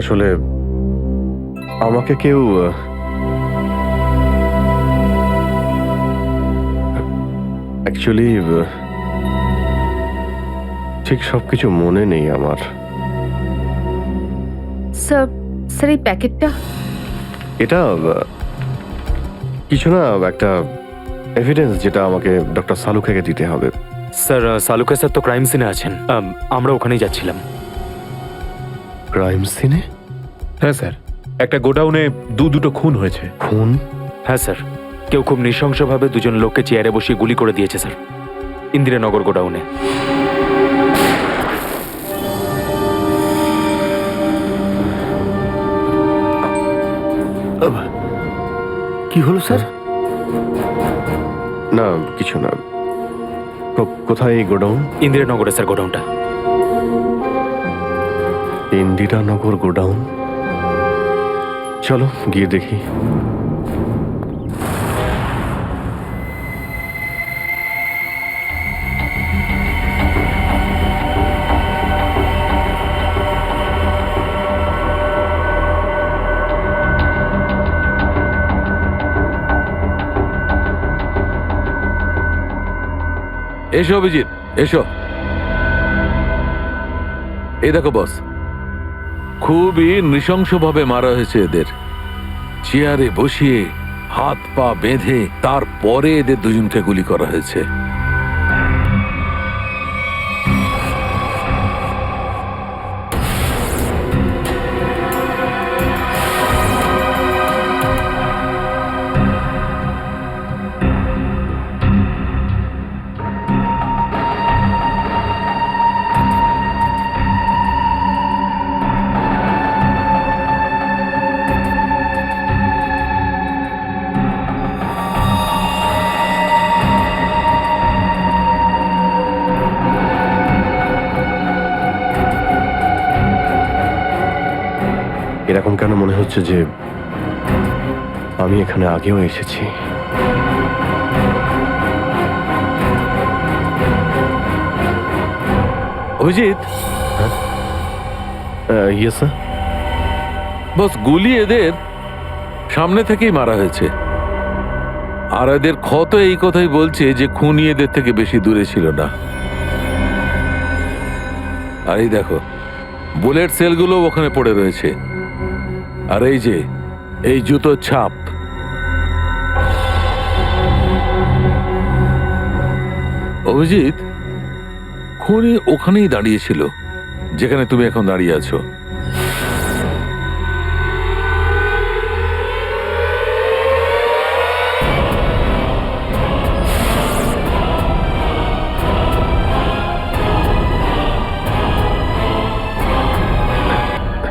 আসলে আমাকে কেউ অ্যাকচুয়ালি ঠিক সবকিছু মনে নেই আমার। স্যার স্যার এই প্যাকেটটা এটা কিছু না, একটা এভিডেন্স যেটা আমাকে ডক্টর সালুখাকে দিতে হবে। স্যার সালুকা স্যার তো ক্রাইম সিনে আছেন, আমরা ওখানেই যাচ্ছিলাম। ক্রাইম সিনে? হ্যাঁ স্যার, একটা গোডাউনে দুটো খুন হয়েছে। খুন? হ্যাঁ স্যার, কেউ খুব নৃশংসভাবে দুজন লোককে চেয়ারে বসিয়ে গুলি করে দিয়েছে স্যার, ইন্দিরানগর গোডাউনে। কি হলো স্যার? না কিছু না। কোথায় এই গোডাউন? ইন্দিরানগরে স্যার গোডাউনটা। ইন্দিরানগর গোডাউন, চলো গিয়ে দেখি। এসো অভিজিৎ, এসো। এই দেখো বস, খুবই নৃশংসভাবে মারা হয়েছে এদের। চেয়ারে বসিয়ে হাত পা বেঁধে তারপরে এদের দুজনকে গুলি করা হয়েছে। এরকম কেন মনে হচ্ছে যে আমি এখানে আগেও এসেছি? Abhijit, yes sir. বস, গুলি এদের সামনে থেকেই মারা হয়েছে, আর এদের ক্ষত এই কথাই বলছে যে খুনি এদের থেকে বেশি দূরে ছিল না। আর এই দেখো, বুলেট সেলগুলো ওখানে পড়ে রয়েছে, আর এই যে এই জুতোর ছাপ। অভিজিৎ, খুনি ওখানেই দাঁড়িয়েছিল যেখানে তুমি এখন দাঁড়িয়ে আছো।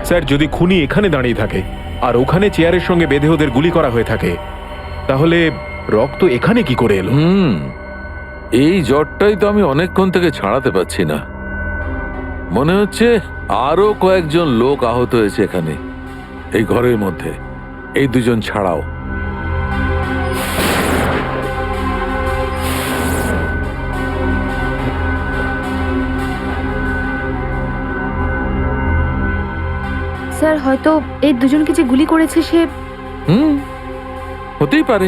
স্যার, যদি খুনি এখানে দাঁড়িয়ে থাকে আর ওখানে চেয়ারের সঙ্গে বেঁধে ওদের গুলি করা হয়ে থাকে, তাহলে রক্ত এখানে কি করে এলো? এই জটটাই তো আমি অনেকক্ষণ থেকে ছাড়াতে পারছি না। মনে হচ্ছে আরো কয়েকজন লোক আহত হয়েছে এখানে, এই ঘরের মধ্যে, এই দুজন ছাড়াও। স্যার হয়তো এই দুজনকে যে গুলি করেছে সে হতেই পারে।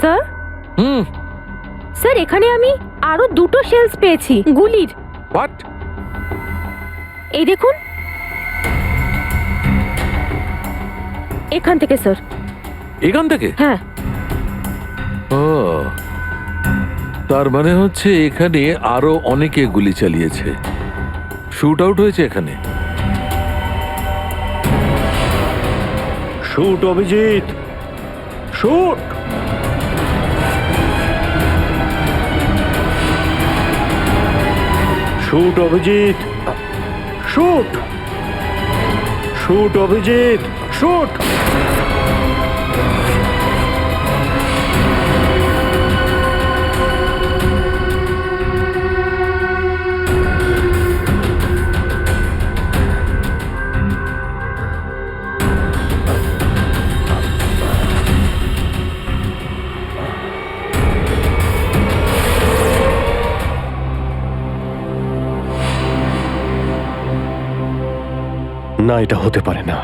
স্যার স্যার, এখানে আমি আরো দুটো শেলস পেয়েছি গুলির। হোয়াট? এই দেখুন, এখান থেকে স্যার। এখান থেকে? হ্যাঁ। ও, তার মানে হচ্ছে এখানে আরো অনেকে গুলি চালিয়েছে, শুট আউট হয়েছে এখানে। Shoot Abhijit, shoot. Shoot Abhijit, shoot. Shoot Abhijit, shoot. না, এটা হতে পারে না।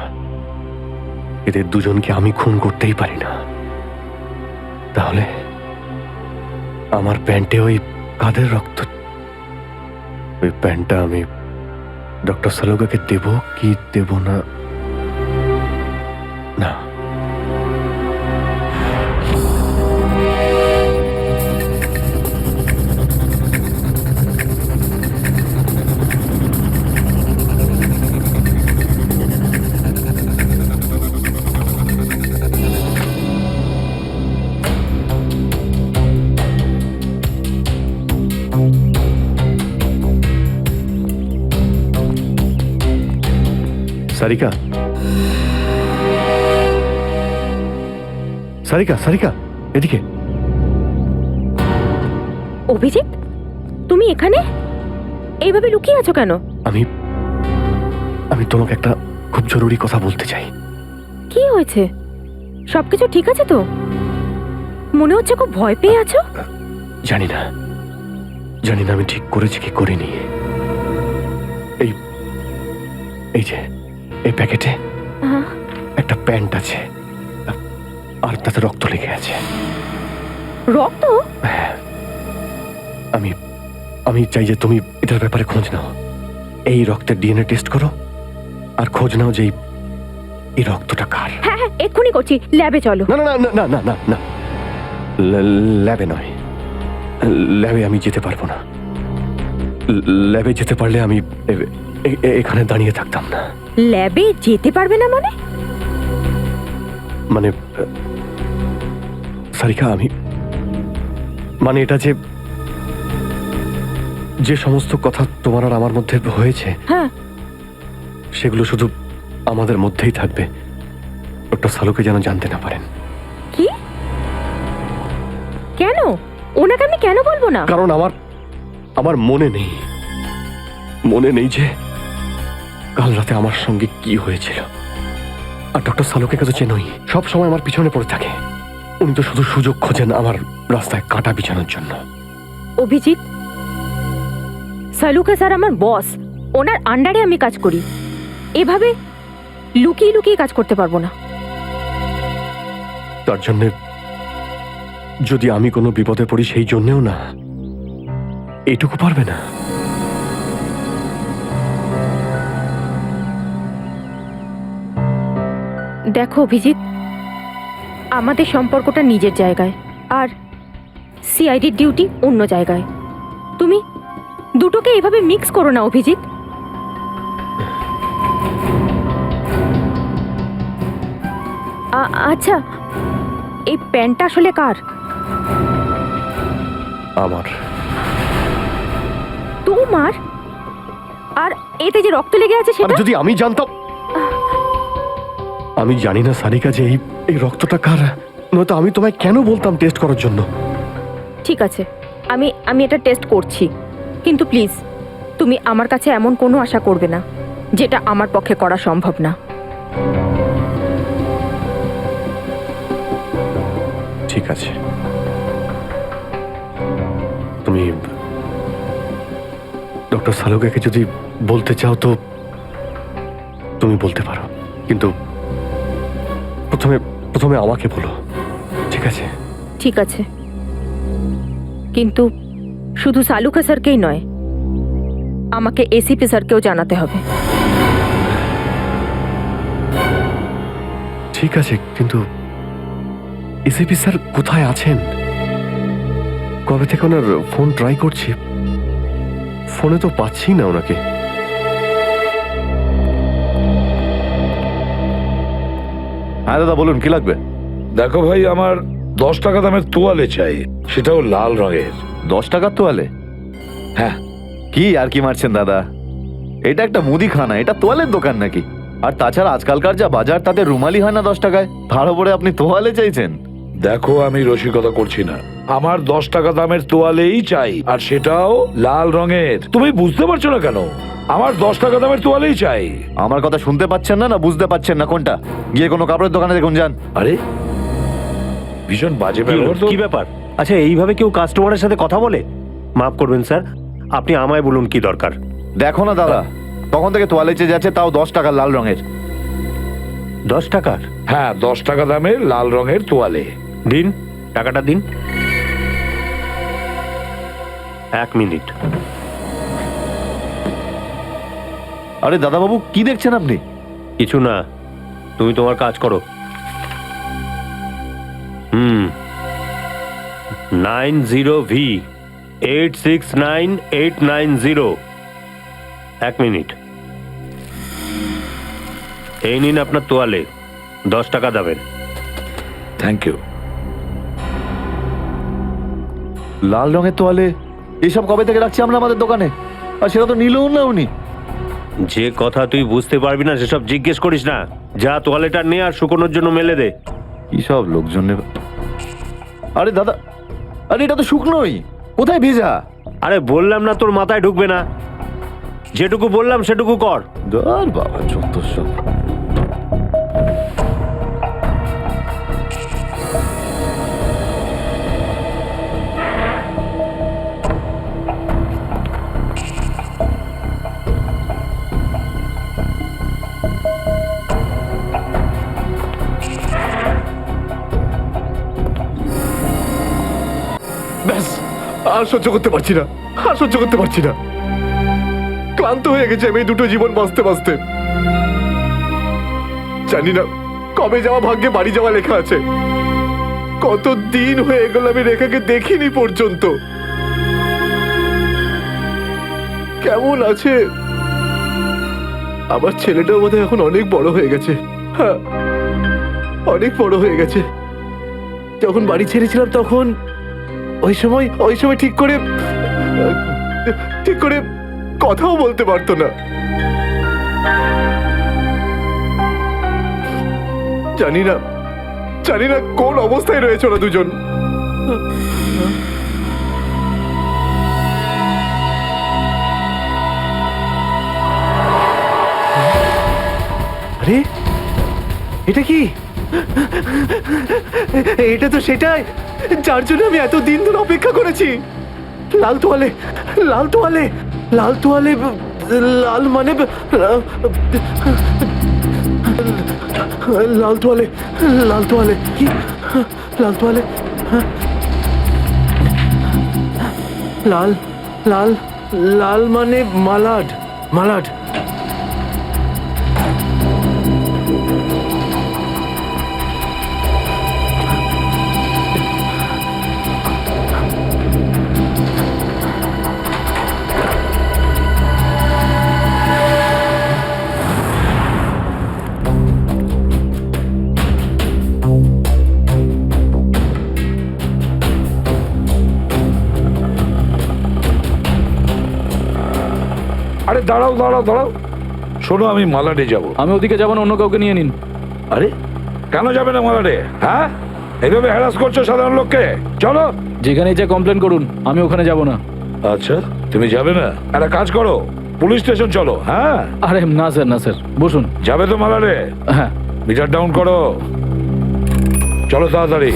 এদের দুজনকে আমি খুন করতেই পারি না। তাহলে আমার প্যান্টে ওই কাদের রক্ত? ওই প্যান্টটা আমি ডক্টর সালুকাকে দেব কি দেব না? না, সারিকা, সারিকা, সারিকা, এদিকে। অভিজিৎ, তুমি এখানে এইভাবে লুকিয়ে আছো কেন? আমি আমি তোমাকে একটা খুব জরুরি কথা বলতে চাই। কি হয়েছে? সবকিছু ঠিক আছে তো? মনে হচ্ছে খুব ভয় পেয়ে আছো। জানি না আমি ঠিক করেছি কি করিনি। এই যে এই প্যাকেটে একটা প্যান্ট আছে, আর তাতে রক্ত লেগে আছে। রক্ত? আমি চাই যে তুমি এটার ব্যাপারে খোঁজ নাও। এই রক্তের ডিএনএ টেস্ট করো, আর খোঁজ নাও যে এই রক্তটা কার। হ্যাঁ হ্যাঁ, এক্ষুনি করছি। ল্যাবে চলো। না না না না না না না, ল্যাবে নয়। ল্যাবে আমি যেতে পারবো না। ল্যাবে যেতে পারলে আমি এখানে দাঁড়িয়ে থাকতাম না। ল্যাবে যেতে পারবে না মানে? মানে সারিকা, মানে এটা যে সমস্ত কথা তোমার আর আমার মধ্যে হয়েছে, হ্যাঁ, সেগুলো শুধু আমাদের মধ্যেই থাকবে। ডক্টর সালুকে যেন জানতে না পারেন। কি? কেন? ওনাকে আমি কেন বলবো না? কারণ আমার মনে নেই যে কাল রাতে আমার সঙ্গে কি হয়েছিল। আর ডক্টর সালুকে তো চেনই, সব সময় আমার পিছনে পড়ে থাকে। উনি তো শুধু সুযোগ খোঁজেন আমার রাস্তায় কাঁটা বিছানোর জন্য। অভিজিৎ, সালুকা স্যার আমার বস, ওনার আন্ডারে আমি কাজ করি। এভাবে লুকিয়ে লুকিয়ে কাজ করতে পারবো না। তার জন্যে যদি আমি কোনো বিপদে পড়ি, সেই জন্যেও না, এইটুকু পারবে না? দেখো অভিজিৎ, আমাদের সম্পর্কটা নিজের জায়গায়, আর সিআইডির ডিউটি অন্য জায়গায়। তুমি দুটোকে এভাবে মিক্স করো না অভিজিৎ। আচ্ছা, এই প্যান্টটা আসলে কার? আমার। তোমার? আর এতে যে রক্ত লেগে আছে সেটা? যদি আমি জানতাম। আমি জানি না সারিকা যে এই রক্তটা কার, নয়তো আমি তোমায় কেন বলতাম টেস্ট করার জন্য। ঠিক আছে, আমি এটা টেস্ট করছি, কিন্তু প্লিজ তুমি আমার কাছে এমন কোনো আশা করবে না যেটা আমার পক্ষে করা সম্ভব না। ঠিক আছে, তুমি ডক্টর সালুকাকে যদি বলতে চাও তো তুমি বলতে পারো, কিন্তু প্রথমে আমাকে বলো, ঠিক আছে? ঠিক আছে, কিন্তু শুধু সালুকা স্যারকেই নয়, আমাকে এসিপি স্যারকেও জানাতে হবে। ঠিক আছে, কিন্তু এসিপি স্যার কোথায় আছেন? কবে থেকে ওনার ফোন ট্রাই করছি, ফোনে তো পাচ্ছি না ওনাকে। হ্যাঁ দাদা, বলুন কি লাগবে? দেখো ভাই, আমার 10 টাকা দামের তোয়ালে চাই, সেটাও লাল রঙের। 10 টাকার তোয়ালে? হ্যাঁ। কি আর কি মারছেন দাদা? এটা একটা মুদিখানা, এটা তোয়ালের দোকান নাকি? আর তাছাড়া আজকালকার যা বাজার, তাতে রুমালি হয় না 10 টাকায়, তার উপরে আপনি তোয়ালে চাইছেন? দেখো, আমি রসিকতা করছি না, আমার 10 টাকা দামের তোয়ালেই চাই, আর সেটাও লাল রঙের। তুমি বুঝতে পারছো না কেন? আমার 10 টাকা দামের তোয়ালেই চাই। আমার কথা শুনতে পাচ্ছেন না, না বুঝতে পাচ্ছেন না? কোনটা? গিয়ে কোনো কাপড়ের দোকানে দেখুন যান। আরে ভীষণ বাজে ব্যবহার তো। কি ব্যাপার? আচ্ছা, এইভাবে কেউ কাস্টমারের সাথে কথা বলে? মাফ করবেন স্যার, আপনি আমায় বলুন কি দরকার। দেখো না দাদা, তখন থেকে তোয়ালে চেয়ে যাচ্ছে, তাও 10 টাকা লাল রঙের। 10 টাকার? হ্যাঁ, 10 টাকা দামের লাল রঙের তোয়ালে। দিন, টাকাটা দিন। 1 মিনিট। আরে দাদাবাবু, কি দেখছেন আপনি? কিছু না, তুমি তোমার কাজ করো। 90V 869890। 1 মিনিট। এই নিন আপনার তোয়ালে, 10 টাকা দেবেন। Thank you. লাল রঙের তোয়ালে এসব কবে থেকে রাখছি আমরা আমাদের দোকানে, আর সেটা তো নিলও না উনি। যে কথা তুই বুঝতে পারবি না সেসব জিজ্ঞেস করিস না। যা তোয়ালেটা নে আর শুকোনোর জন্য মেলে দে। কি সব লোকজন নেবে। আরে দাদা, আরে এটা তো শুকনোই, কোথায় ভেজা? আরে বললাম না তোর মাথায় ঢুকবে না, যেটুকু বললাম সেটুকু কর। ধর বাবা, যত সব। ব্যাস, আর সহ্য করতে পারছি না, আর সহ্য করতে পারছি না। ক্লান্ত হয়ে গেছে আমি এই দুটো জীবন বাঁচতে বাঁচতে। জানি না কবে যাওয়া ভাগ্যে বাড়ি যাওয়া লেখা আছে। কত দিন হয়ে গেল আমি রেখাকে দেখিনি পর্যন্ত। কেমন আছে? আমার ছেলেটাও বোধহয় এখন অনেক বড় হয়ে গেছে। হ্যাঁ, অনেক বড় হয়ে গেছে। যখন বাড়ি ছেড়েছিলাম তখন ওই সময় ঠিক করে কথাও বলতে পারতো না। জানি না কোন অবস্থায় রয়েছে ওরা দুজন। আরে এটা কি? এটা তো সেটাই যার জন্য আমি এত দিন ধরে অপেক্ষা করেছি। লাল তোয়ালে, লাল তোয়ালে, লাল তোয়ালে, লাল মানে লাল তোয়ালে, লাল তোয়ালে কি? লাল তোয়ালে, লাল লাল লাল মানে মালাড, মালাড। আরে দাঁড়াও দাঁড়াও দাঁড়াও, শোনো, আমি মালাডে যাব। আমি ওদিকে যাবো না, অন্য কাউকে নিয়ে নিন। আরে কেন যাবে না মালাডে? হ্যাঁ, এইভাবে হ্যারাস করছো সাধারণ লোককে। চলো, যেখানে যা কমপ্লেন করুন, আমি ওখানে যাব না। আচ্ছা, তুমি যাবে না? একটা কাজ করো, পুলিশ স্টেশন চলো। হ্যাঁ, আরে না স্যার, না স্যার, বসুন। যাবে তো মালাডে? হ্যাঁ। মিটার ডাউন করো, চলো তাড়াতাড়ি।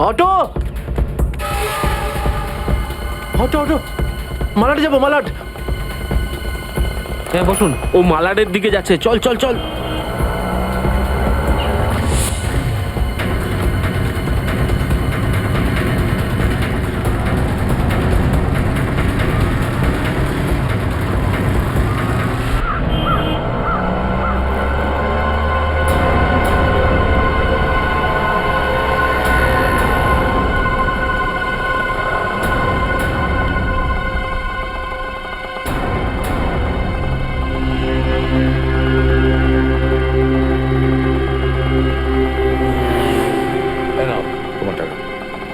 অটো, অটো, অটো, মালাড যাবো, মালাড। হ্যাঁ বসুন, ও মালাডের দিকে যাচ্ছে। চল চল চল।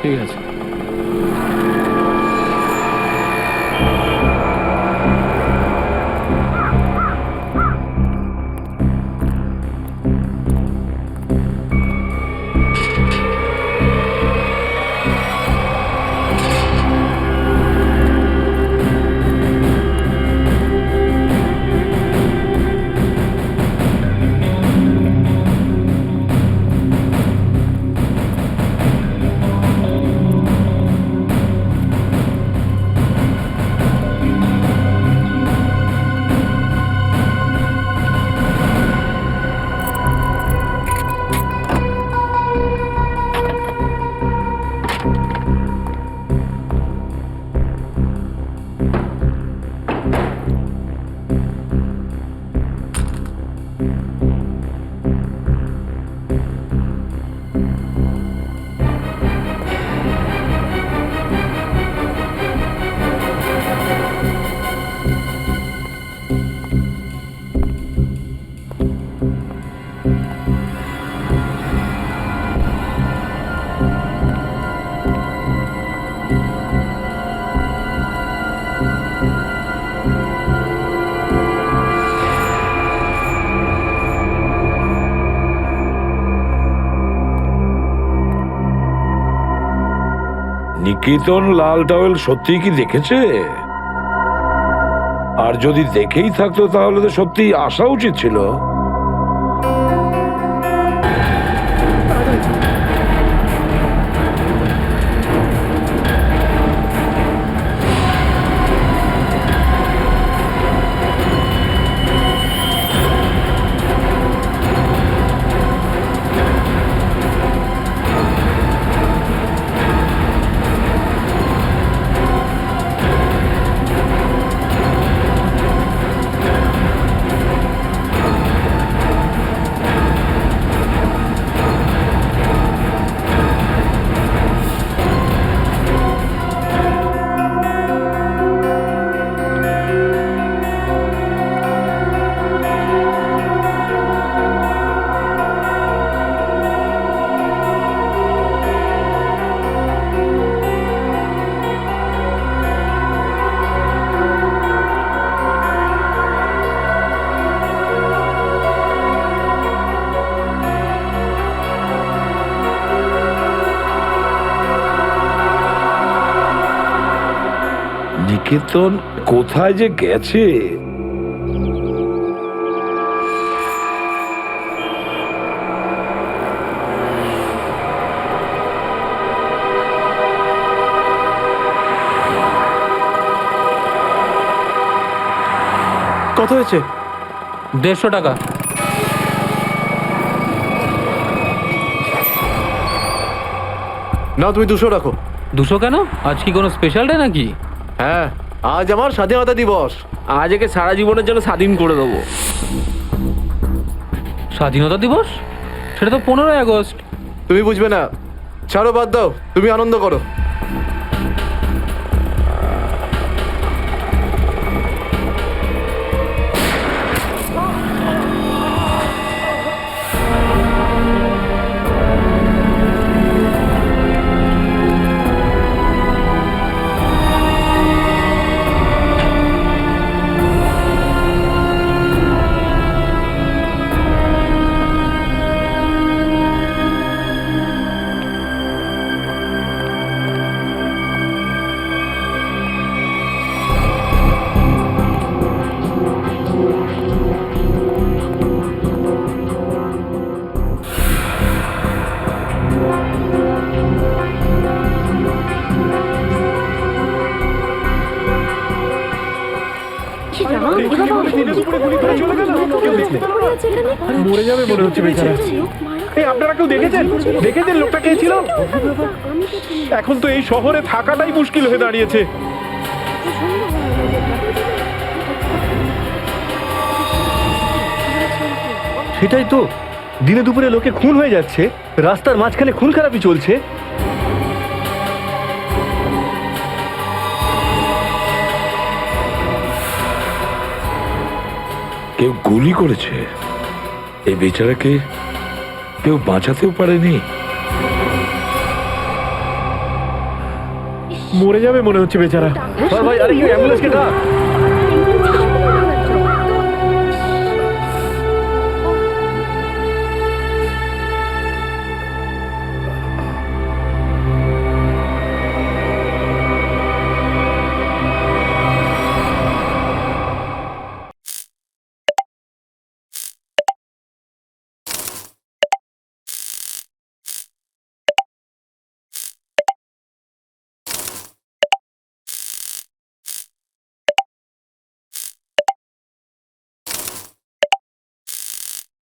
ঠিক আছে। নিকেতন লাল টাওয়েল সত্যি কি দেখেছে? আর যদি দেখেই থাকতো তাহলে তো সত্যি আসা উচিত ছিল। নিকেতন কোথায় যে গেছে? কত হয়েছে? 150 টাকা। না, তুমি 200 রাখো। 200 কেন? আজ কি কোনো স্পেশাল ডে নাকি? হ্যাঁ, আজ আমার স্বাধীনতা দিবস। আজ একে সারা জীবনের জন্য স্বাধীন করে দেবো। স্বাধীনতা দিবস? সেটা তো 15ই আগস্ট। তুমি বুঝবে না, ছাড়ো, বাদ দাও, তুমি আনন্দ করো। মরে যাবে মনে হচ্ছে বেচারা। এই আপনারা কেউ দেখেছেন লোকটা কে ছিল? এখন তো এই শহরে থাকাটাই মুশকিল হয়ে দাঁড়িয়েছে। সেটাই তো, দিনে দুপুরে লোকে খুন হয়ে যাচ্ছে, রাস্তার মাঝখানে খুন খারাপি চলছে। কেউ গুলি করেছে? এই বেচারাকে কেউ বাঁচাতেও পারেনি। মরে যাবে মনে হচ্ছে বেচারা। ভাই, আরে কি অ্যাম্বুলেন্সকে ডাক।